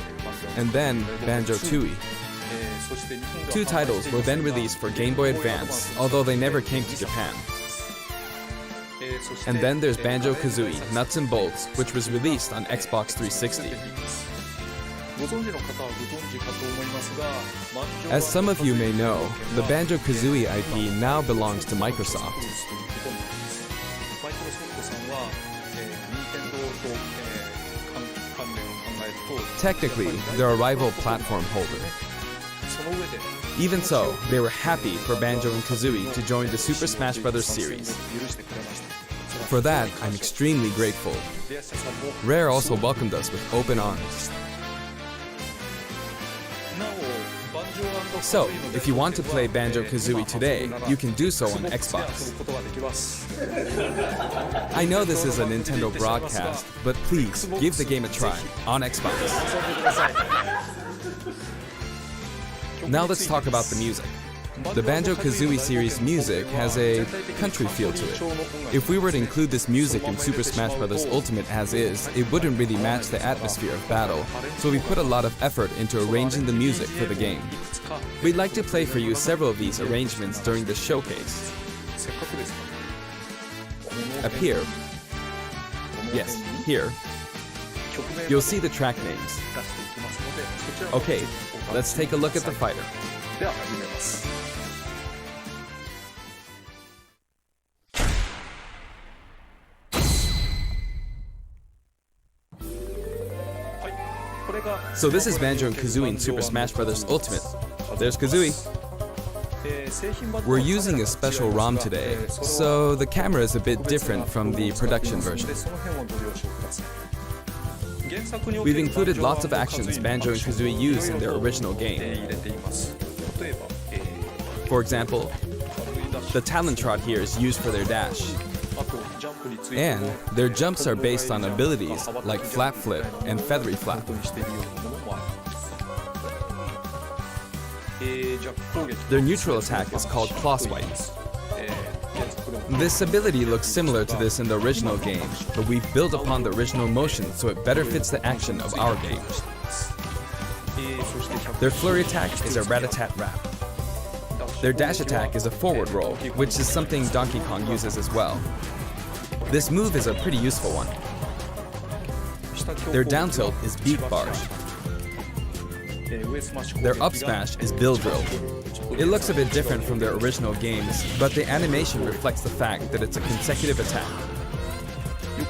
K: and then Banjo-Tooie. Two titles were then released for Game Boy Advance, although they never came to Japan. And then there's Banjo-Kazooie Nuts and Bolts, which was released on Xbox 360. As some of you may know, the Banjo-Kazooie IP now belongs to Microsoft. Technically, they're a rival platform holder. Even so, they were happy for Banjo and Kazooie to join the Super Smash Bros. Series. For that, I'm extremely grateful. Rare also welcomed us with open arms. So, if you want to play Banjo-Kazooie today, you can do so on Xbox. I know this is a Nintendo broadcast, but please give the game a try on Xbox. Now let's talk about the music. The Banjo-Kazooie series music has a country feel to it. If we were to include this music in Super Smash Bros. Ultimate as is, it wouldn't really match the atmosphere of battle, so we put a lot of effort into arranging the music for the game. We'd like to play for you several of these arrangements during the showcase. Up here, yes, here, you'll see the track names. Okay, let's take a look at the fighter. So this is Banjo and Kazooie in Super Smash Bros. Ultimate. There's Kazooie. We're using a special ROM today, so the camera is a bit different from the production version. We've included lots of actions Banjo and Kazooie use in their original game. For example, the Talon Trot here is used for their dash. And their jumps are based on abilities like Flap Flip and Feathery Flap. Their neutral attack is called Claw Swipe. This ability looks similar to this in the original game, but we've built upon the original motion so it better fits the action of our game. Their flurry attack is a rat-a-tat-rap. Their dash attack is a forward roll, which is something Donkey Kong uses as well. This move is a pretty useful one. Their down tilt is Beak Barge. Their up smash is Bill Drill. It looks a bit different from their original games, but the animation reflects the fact that it's a consecutive attack.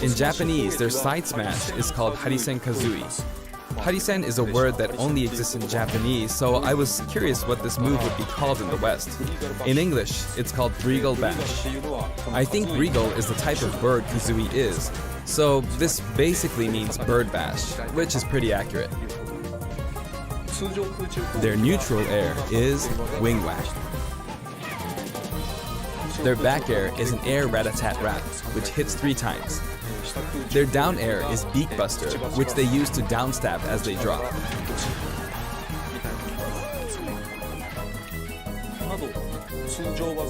K: In Japanese, their side smash is called Harisen Kazooie. Harisen is a word that only exists in Japanese, so I was curious what this move would be called in the West. In English, it's called Breagle Bash. I think Breagle is the type of bird Kazooie is, so this basically means bird bash, which is pretty accurate. Their neutral air is Wing Whack. Their back air is an air rat-a-tat-rat, which hits 3 times. Their down air is Beak Buster, which they use to downstab as they drop.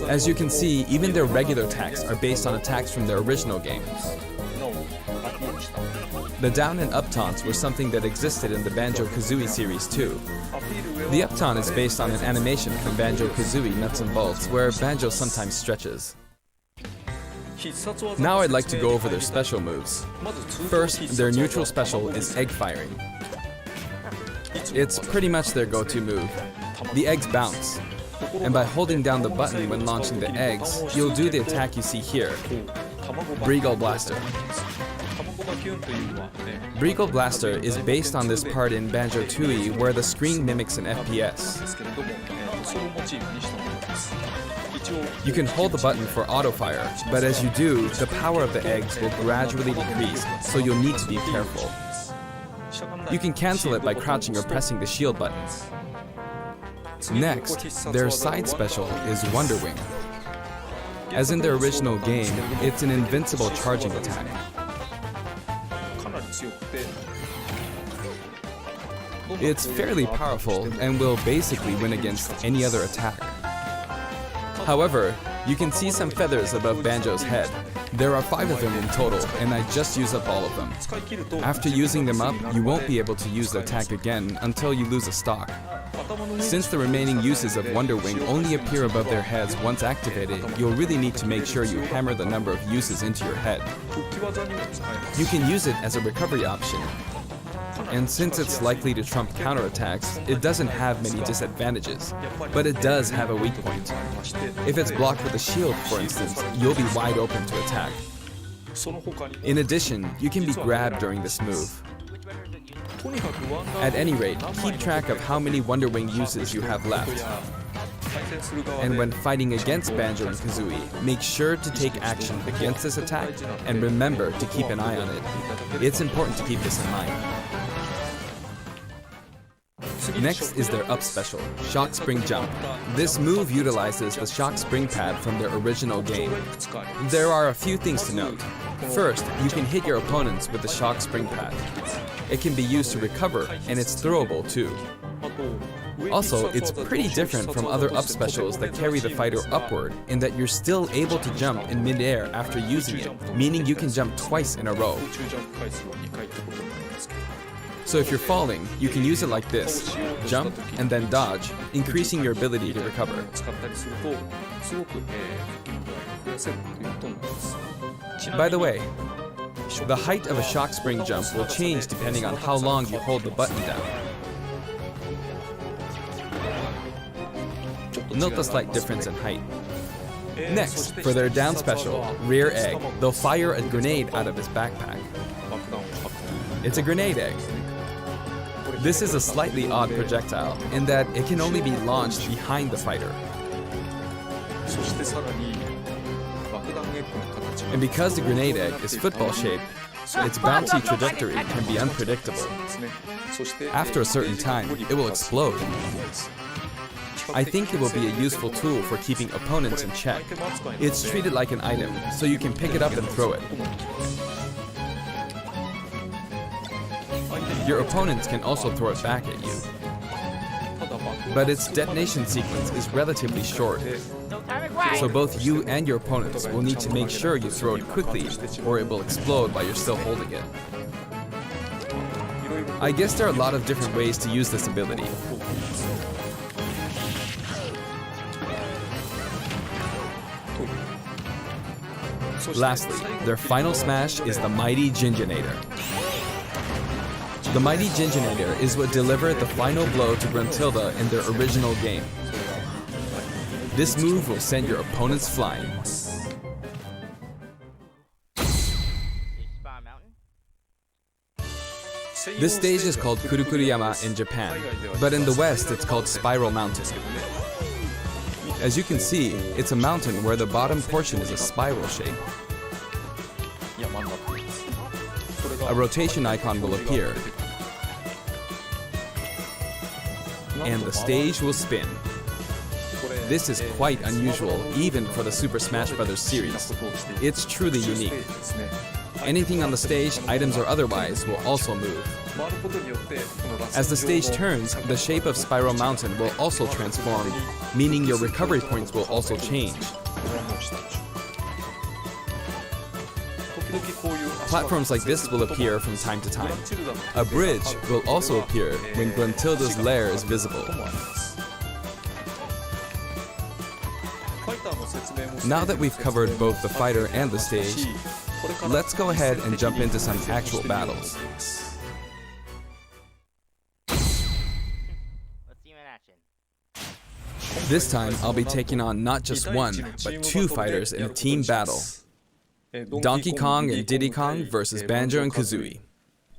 K: As you can see, even their regular attacks are based on attacks from their original game. The down and up taunts were something that existed in the Banjo-Kazooie series too. The up taunt is based on an animation from Banjo-Kazooie Nuts and Bolts, where Banjo sometimes stretches. Now I'd like to go over their special moves. First, their neutral special is egg firing. It's pretty much their go-to move. The eggs bounce, and by holding down the button when launching the eggs, you'll do the attack you see here, Breagle Blaster. Brico Blaster is based on this part in Banjo-Tooie where the screen mimics an FPS. You can hold the button for auto-fire, but as you do, the power of the eggs will gradually decrease, so you'll need to be careful. You can cancel it by crouching or pressing the shield button. Next, their side special is Wonder Wing. As in their original game, it's an invincible charging attack. It's fairly powerful and will basically win against any other attack. However, you can see some feathers above Banjo's head. There are 5 of them in total, and I just used up all of them. After using them up, you won't be able to use the attack again until you lose a stock. Since the remaining uses of Wonder Wing only appear above their heads once activated, you'll really need to make sure you hammer the number of uses into your head. You can use it as a recovery option. And since it's likely to trump counterattacks, it doesn't have many disadvantages. But it does have a weak point. If it's blocked with a shield, for instance, you'll be wide open to attack. In addition, you can be grabbed during this move. At any rate, keep track of how many Wonder Wing uses you have left. And when fighting against Banjo and Kazooie, make sure to take action against this attack and remember to keep an eye on it. It's important to keep this in mind. Next is their up special, Shock Spring Jump. This move utilizes the Shock Spring pad from their original game. There are a few things to note. First, you can hit your opponents with the Shock Spring pad. It can be used to recover, and it's throwable too. Also, it's pretty different from other up specials that carry the fighter upward in that you're still able to jump in mid-air after using it, meaning you can jump twice in a row. So if you're falling, you can use it like this, jump and then dodge, increasing your ability to recover. By the way, the height of a shock spring jump will change depending on how long you hold the button down. Note the slight difference in height. Next, for their down special, Rear Egg, they'll fire a grenade out of his backpack. It's a grenade egg. This is a slightly odd projectile in that it can only be launched behind the fighter. And because the grenade egg is football-shaped, its bouncy trajectory can be unpredictable. After a certain time, it will explode. I think it will be a useful tool for keeping opponents in check. It's treated like an item, so you can pick it up and throw it. Your opponents can also throw it back at you. But its detonation sequence is relatively short, so both you and your opponents will need to make sure you throw it quickly, or it will explode while you're still holding it. I guess there are a lot of different ways to use this ability. Lastly, their final smash is the Mighty Ginginator. The Mighty Ginginator is what delivered the final blow to Gruntilda in their original game. This move will send your opponents flying. This stage is called Kurukuruyama in Japan, but in the West it's called Spiral Mountain. As you can see, it's a mountain where the bottom portion is a spiral shape. A rotation icon will appear, and the stage will spin. This is quite unusual, even for the Super Smash Bros. Series. It's truly unique. Anything on the stage, items or otherwise, will also move. As the stage turns, the shape of Spiral Mountain will also transform, meaning your recovery points will also change. Platforms like this will appear from time to time. A bridge will also appear when Gruntilda's lair is visible. Now that we've covered both the fighter and the stage, let's go ahead and jump into some actual battles. This time, I'll be taking on not just one, but two fighters in a team battle. Donkey Kong and Diddy Kong versus Banjo and Kazooie.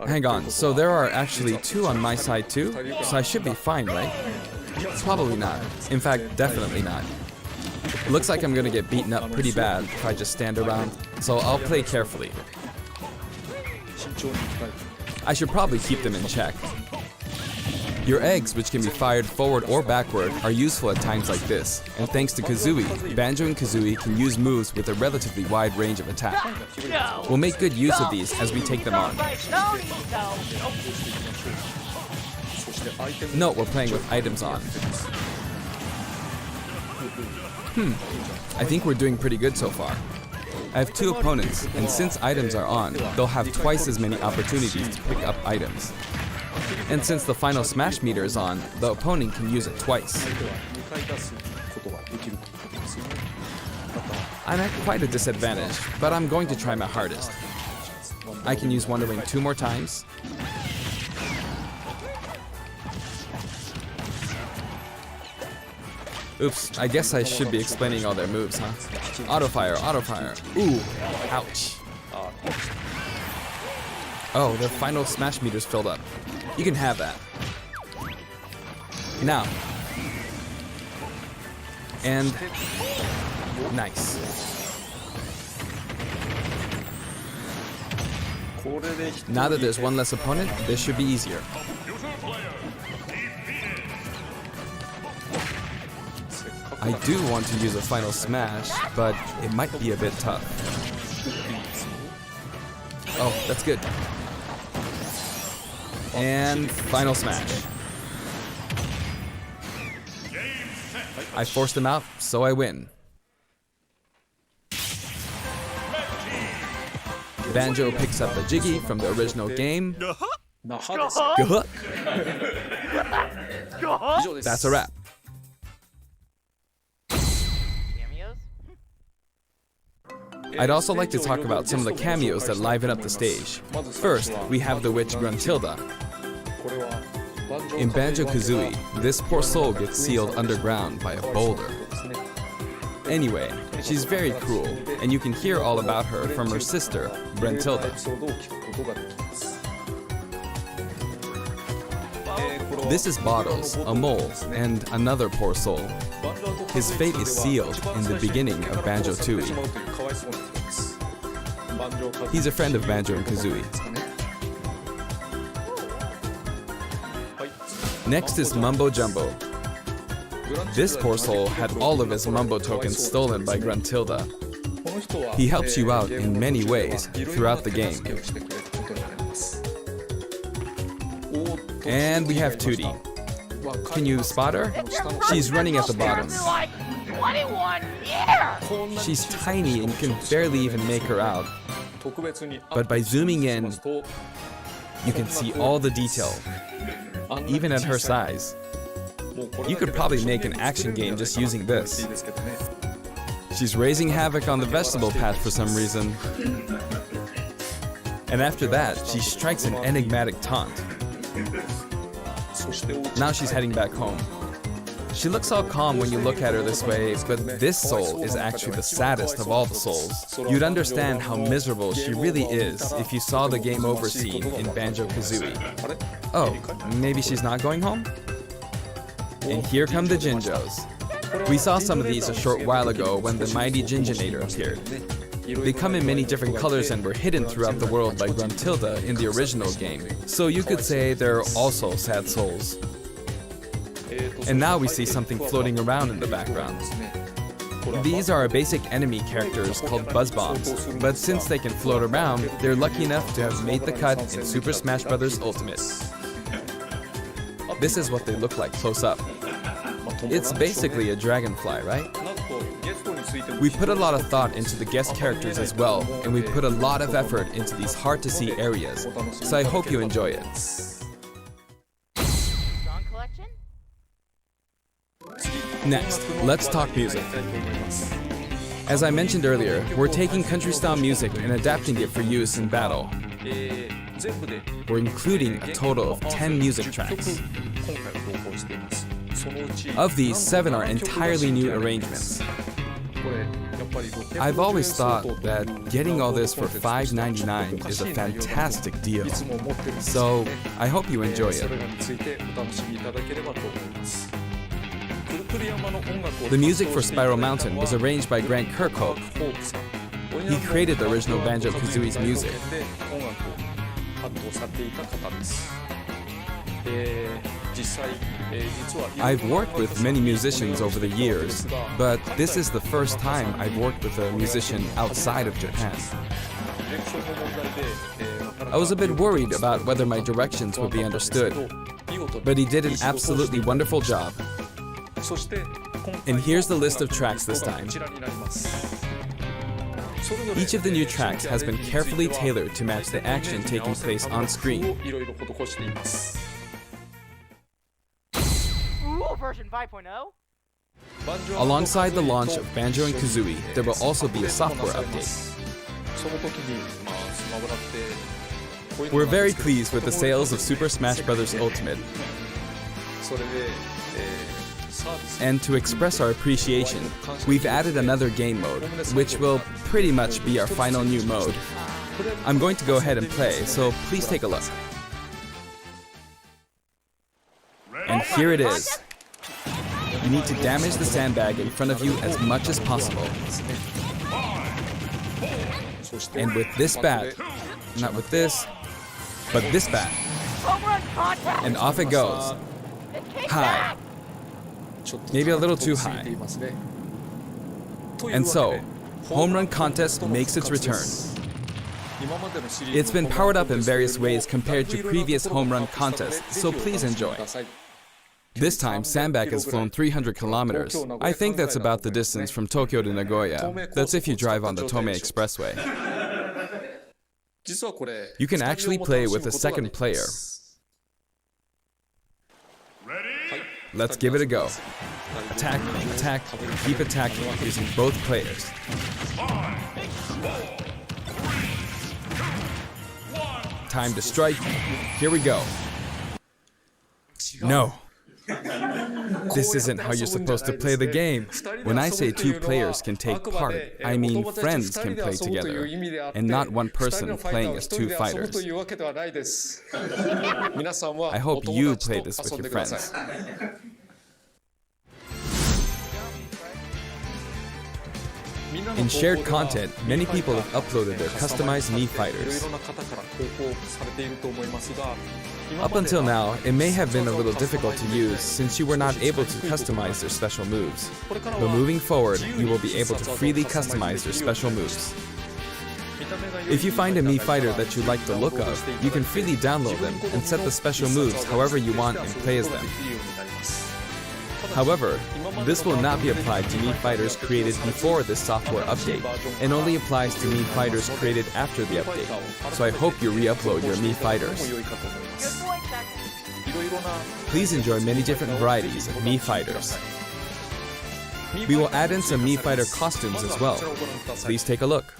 K: Hang on, so there are actually 2 on my side too? So I should be fine, right? Probably not. In fact, definitely not. Looks like I'm gonna get beaten up pretty bad if I just stand around, so I'll play carefully. I should probably keep them in check. Your eggs, which can be fired forward or backward, are useful at times like this, and thanks to Kazooie, Banjo and Kazooie can use moves with a relatively wide range of attack. We'll make good use of these as we take them on. Note we're playing with items on. I think we're doing pretty good so far. I have 2 opponents, and since items are on, they'll have twice as many opportunities to pick up items. And since the final smash meter is on, the opponent can use it twice. I'm at quite a disadvantage, but I'm going to try my hardest. I can use Wonder Wing 2 more times. Oops, I guess I should be explaining all their moves, huh? Auto fire, auto fire. Ooh, ouch. Oh, their final smash meter's filled up. You can have that. Now. And nice. Now that there's one less opponent, this should be easier. I do want to use a final smash, but it might be a bit tough. Oh, that's good. And final smash. I forced him out, so I win. Banjo picks up a Jiggy from the original game. That's a wrap. I'd also like to talk about some of the cameos that liven up the stage. First, we have the witch Gruntilda. In Banjo-Kazooie, this poor soul gets sealed underground by a boulder. Anyway, she's very cruel, and you can hear all about her from her sister, Gruntilda. This is Bottles, a mole, and another poor soul. His fate is sealed in the beginning of Banjo-Tooie. He's a friend of Banjo and Kazooie. Next is Mumbo Jumbo. This poor soul had all of his Mumbo tokens stolen by Gruntilda. He helps you out in many ways throughout the game. And we have Tootie. Can you spot her? She's running at the bottom. She's tiny and you can barely even make her out. But by zooming in, you can see all the detail, even at her size. You could probably make an action game just using this. She's raising havoc on the vegetable path for some reason. And after that, she strikes an enigmatic taunt. Now she's heading back home. She looks all calm when you look at her this way, but this soul is actually the saddest of all the souls. You'd understand how miserable she really is if you saw the game over scene in Banjo-Kazooie. Oh, maybe she's not going home? And here come the Jinjos. We saw some of these a short while ago when the mighty Jinjonator appeared. They come in many different colors and were hidden throughout the world by Gruntilda in the original game, so you could say they're also sad souls. And now we see something floating around in the background. These are our basic enemy characters called Buzz Bombs, but since they can float around, they're lucky enough to have made the cut in Super Smash Bros. Ultimate. This is what they look like close up. It's basically a dragonfly, right? We put a lot of thought into the guest characters as well, and we put a lot of effort into these hard-to-see areas, so I hope you enjoy it. Next, let's talk music. As I mentioned earlier, we're taking country-style music and adapting it for use in battle. We're including a total of 10 music tracks. Of these, 7 are entirely new arrangements. I've always thought that getting all this for $5.99 is a fantastic deal. So I hope you enjoy it. The music for Spiral Mountain was arranged by Grant Kirkhope. He created the original Banjo-Kazooie's music. I've worked with many musicians over the years, but this is the first time I've worked with a musician outside of Japan. I was a bit worried about whether my directions would be understood, but he did an absolutely wonderful job. And here's the list of tracks this time. Each of the new tracks has been carefully tailored to match the action taking place on screen.
A: Version 5.0?
K: Alongside the launch of Banjo and Kazooie, there will also be a software update. We're very pleased with the sales of Super Smash Bros. Ultimate. And to express our appreciation, we've added another game mode, which will pretty much be our final new mode. I'm going to go ahead and play, so please take a look. And here it is. You need to damage the sandbag in front of you as much as possible. And with this bat, not with this, but this bat, and off it goes. High. Maybe a little too high. And so, Home Run Contest makes its return. It's been powered up in various ways compared to previous Home Run Contests, so please enjoy. This time, Sandbag has flown 300 kilometers. I think that's about the distance from Tokyo to Nagoya. That's if you drive on the Tomei Expressway. You can actually play with a second player. Let's give it a go. Attack, attack, keep attacking using both players. Time to strike. Here we go. No. This isn't how you're supposed to play the game. When I say two players can take part, I mean friends can play together, and not one person playing as two fighters. I hope you play this with your friends. In shared content, many people have uploaded their customized Mii fighters. Up until now, it may have been a little difficult to use since you were not able to customize their special moves. But moving forward, you will be able to freely customize their special moves. If you find a Mii fighter that you like the look of, you can freely download them and set the special moves however you want and play as them. However, this will not be applied to Mii fighters created before this software update, and only applies to Mii fighters created after the update. So I hope you re-upload your Mii fighters. Please enjoy many different varieties of Mii fighters. We will add in some Mii fighter costumes as well. Please take a look.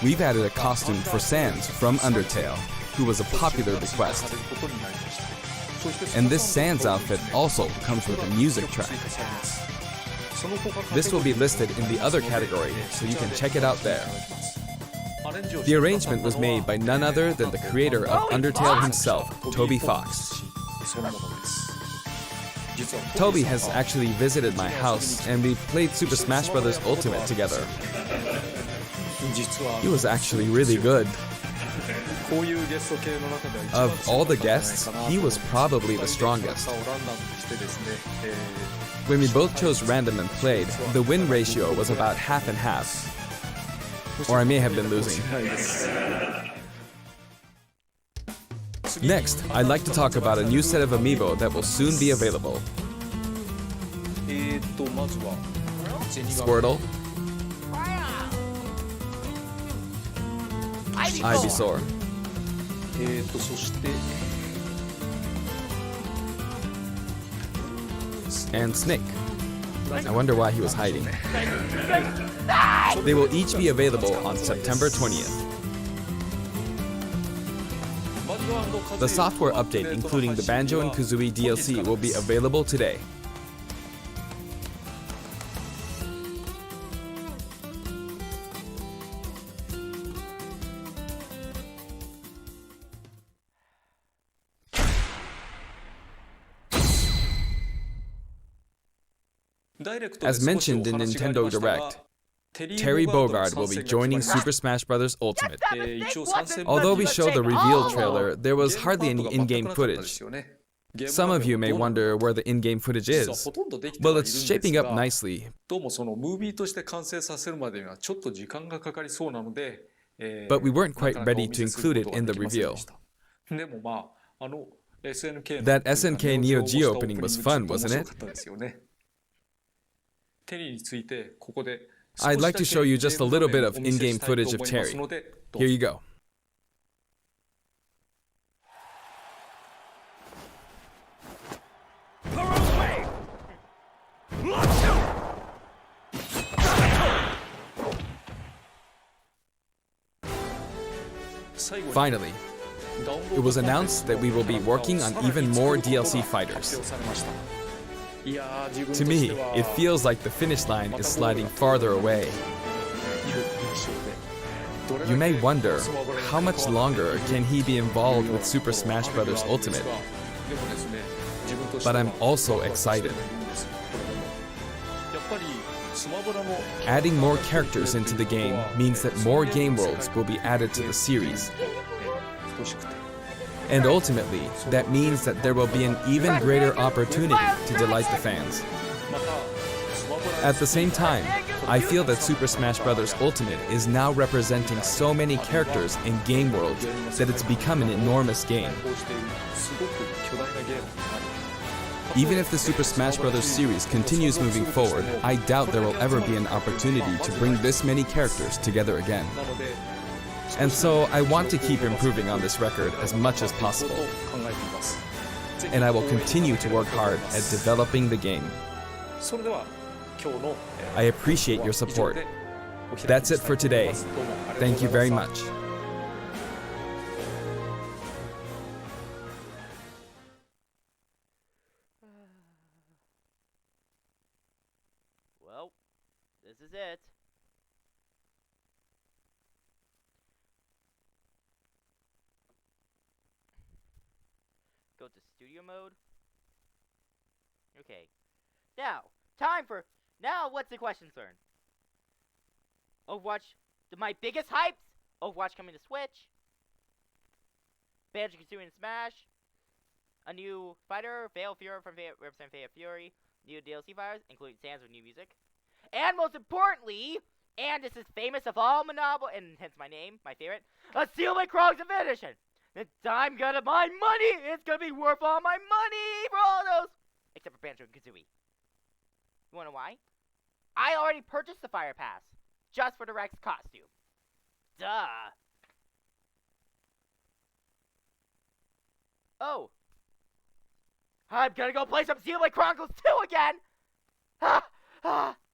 K: We've added a costume for Sans from Undertale, who was a popular request. And this Sans outfit also comes with a music track. This will be listed in the other category, so you can check it out there. The arrangement was made by none other than the creator of Undertale himself, Toby Fox. Toby has actually visited my house, and we played Super Smash Bros. Ultimate together. He was actually really good. Of all the guests, he was probably the strongest. When we both chose random and played, the win ratio was about half and half. Or I may have been losing. Next, I'd like to talk about a new set of amiibo that will soon be available. Squirtle, Ivysaur, and Snake. I wonder why he was hiding. They will each be available on September 20th. The software update, including the Banjo and Kazooie DLC, will be available today. As mentioned in Nintendo Direct, Terry Bogard will be joining Super Smash Bros. Ultimate. Although we showed the reveal trailer, there was hardly any in-game footage. Some of you may wonder where the in-game footage is. Well, it's shaping up nicely. But we weren't quite ready to include it in the reveal. That SNK Neo Geo opening was fun, wasn't it? I'd like to show you just a little bit of in-game footage of Terry. Here you go. Finally, it was announced that we will be working on even more DLC fighters. To me, it feels like the finish line is sliding farther away. You may wonder, how much longer can he be involved with Super Smash Bros. Ultimate? But I'm also excited. Adding more characters into the game means that more game worlds will be added to the series. And ultimately, that means that there will be an even greater opportunity to delight the fans. At the same time, I feel that Super Smash Bros. Ultimate is now representing so many characters in game worlds that it's become an enormous game. Even if the Super Smash Bros. Series continues moving forward, I doubt there will ever be an opportunity to bring this many characters together again. And so I want to keep improving on this record as much as possible. And I will continue to work hard at developing the game. I appreciate your support. That's it for today. Thank you very much.
A: Well, this is it. Go to studio mode. Okay. Now, what's the question, sir? Overwatch, my biggest hypes? Overwatch coming to Switch. Banjo Kazooie and Smash. A new fighter, Fail Fury from representing Fail Fury. New DLC fighters, including Sans with new music. And most importantly, and this is famous of all MonadoBoy, and hence my name, my favorite, a Seal My Crocs edition. I'm gonna my money! It's gonna be worth all my money for all those! Except for Banjo and Kazooie. You wanna know why? I already purchased the Fire Pass. Just for the Rex costume. Duh. Oh. I'm gonna go play some Xenoblade Chronicles 2 again!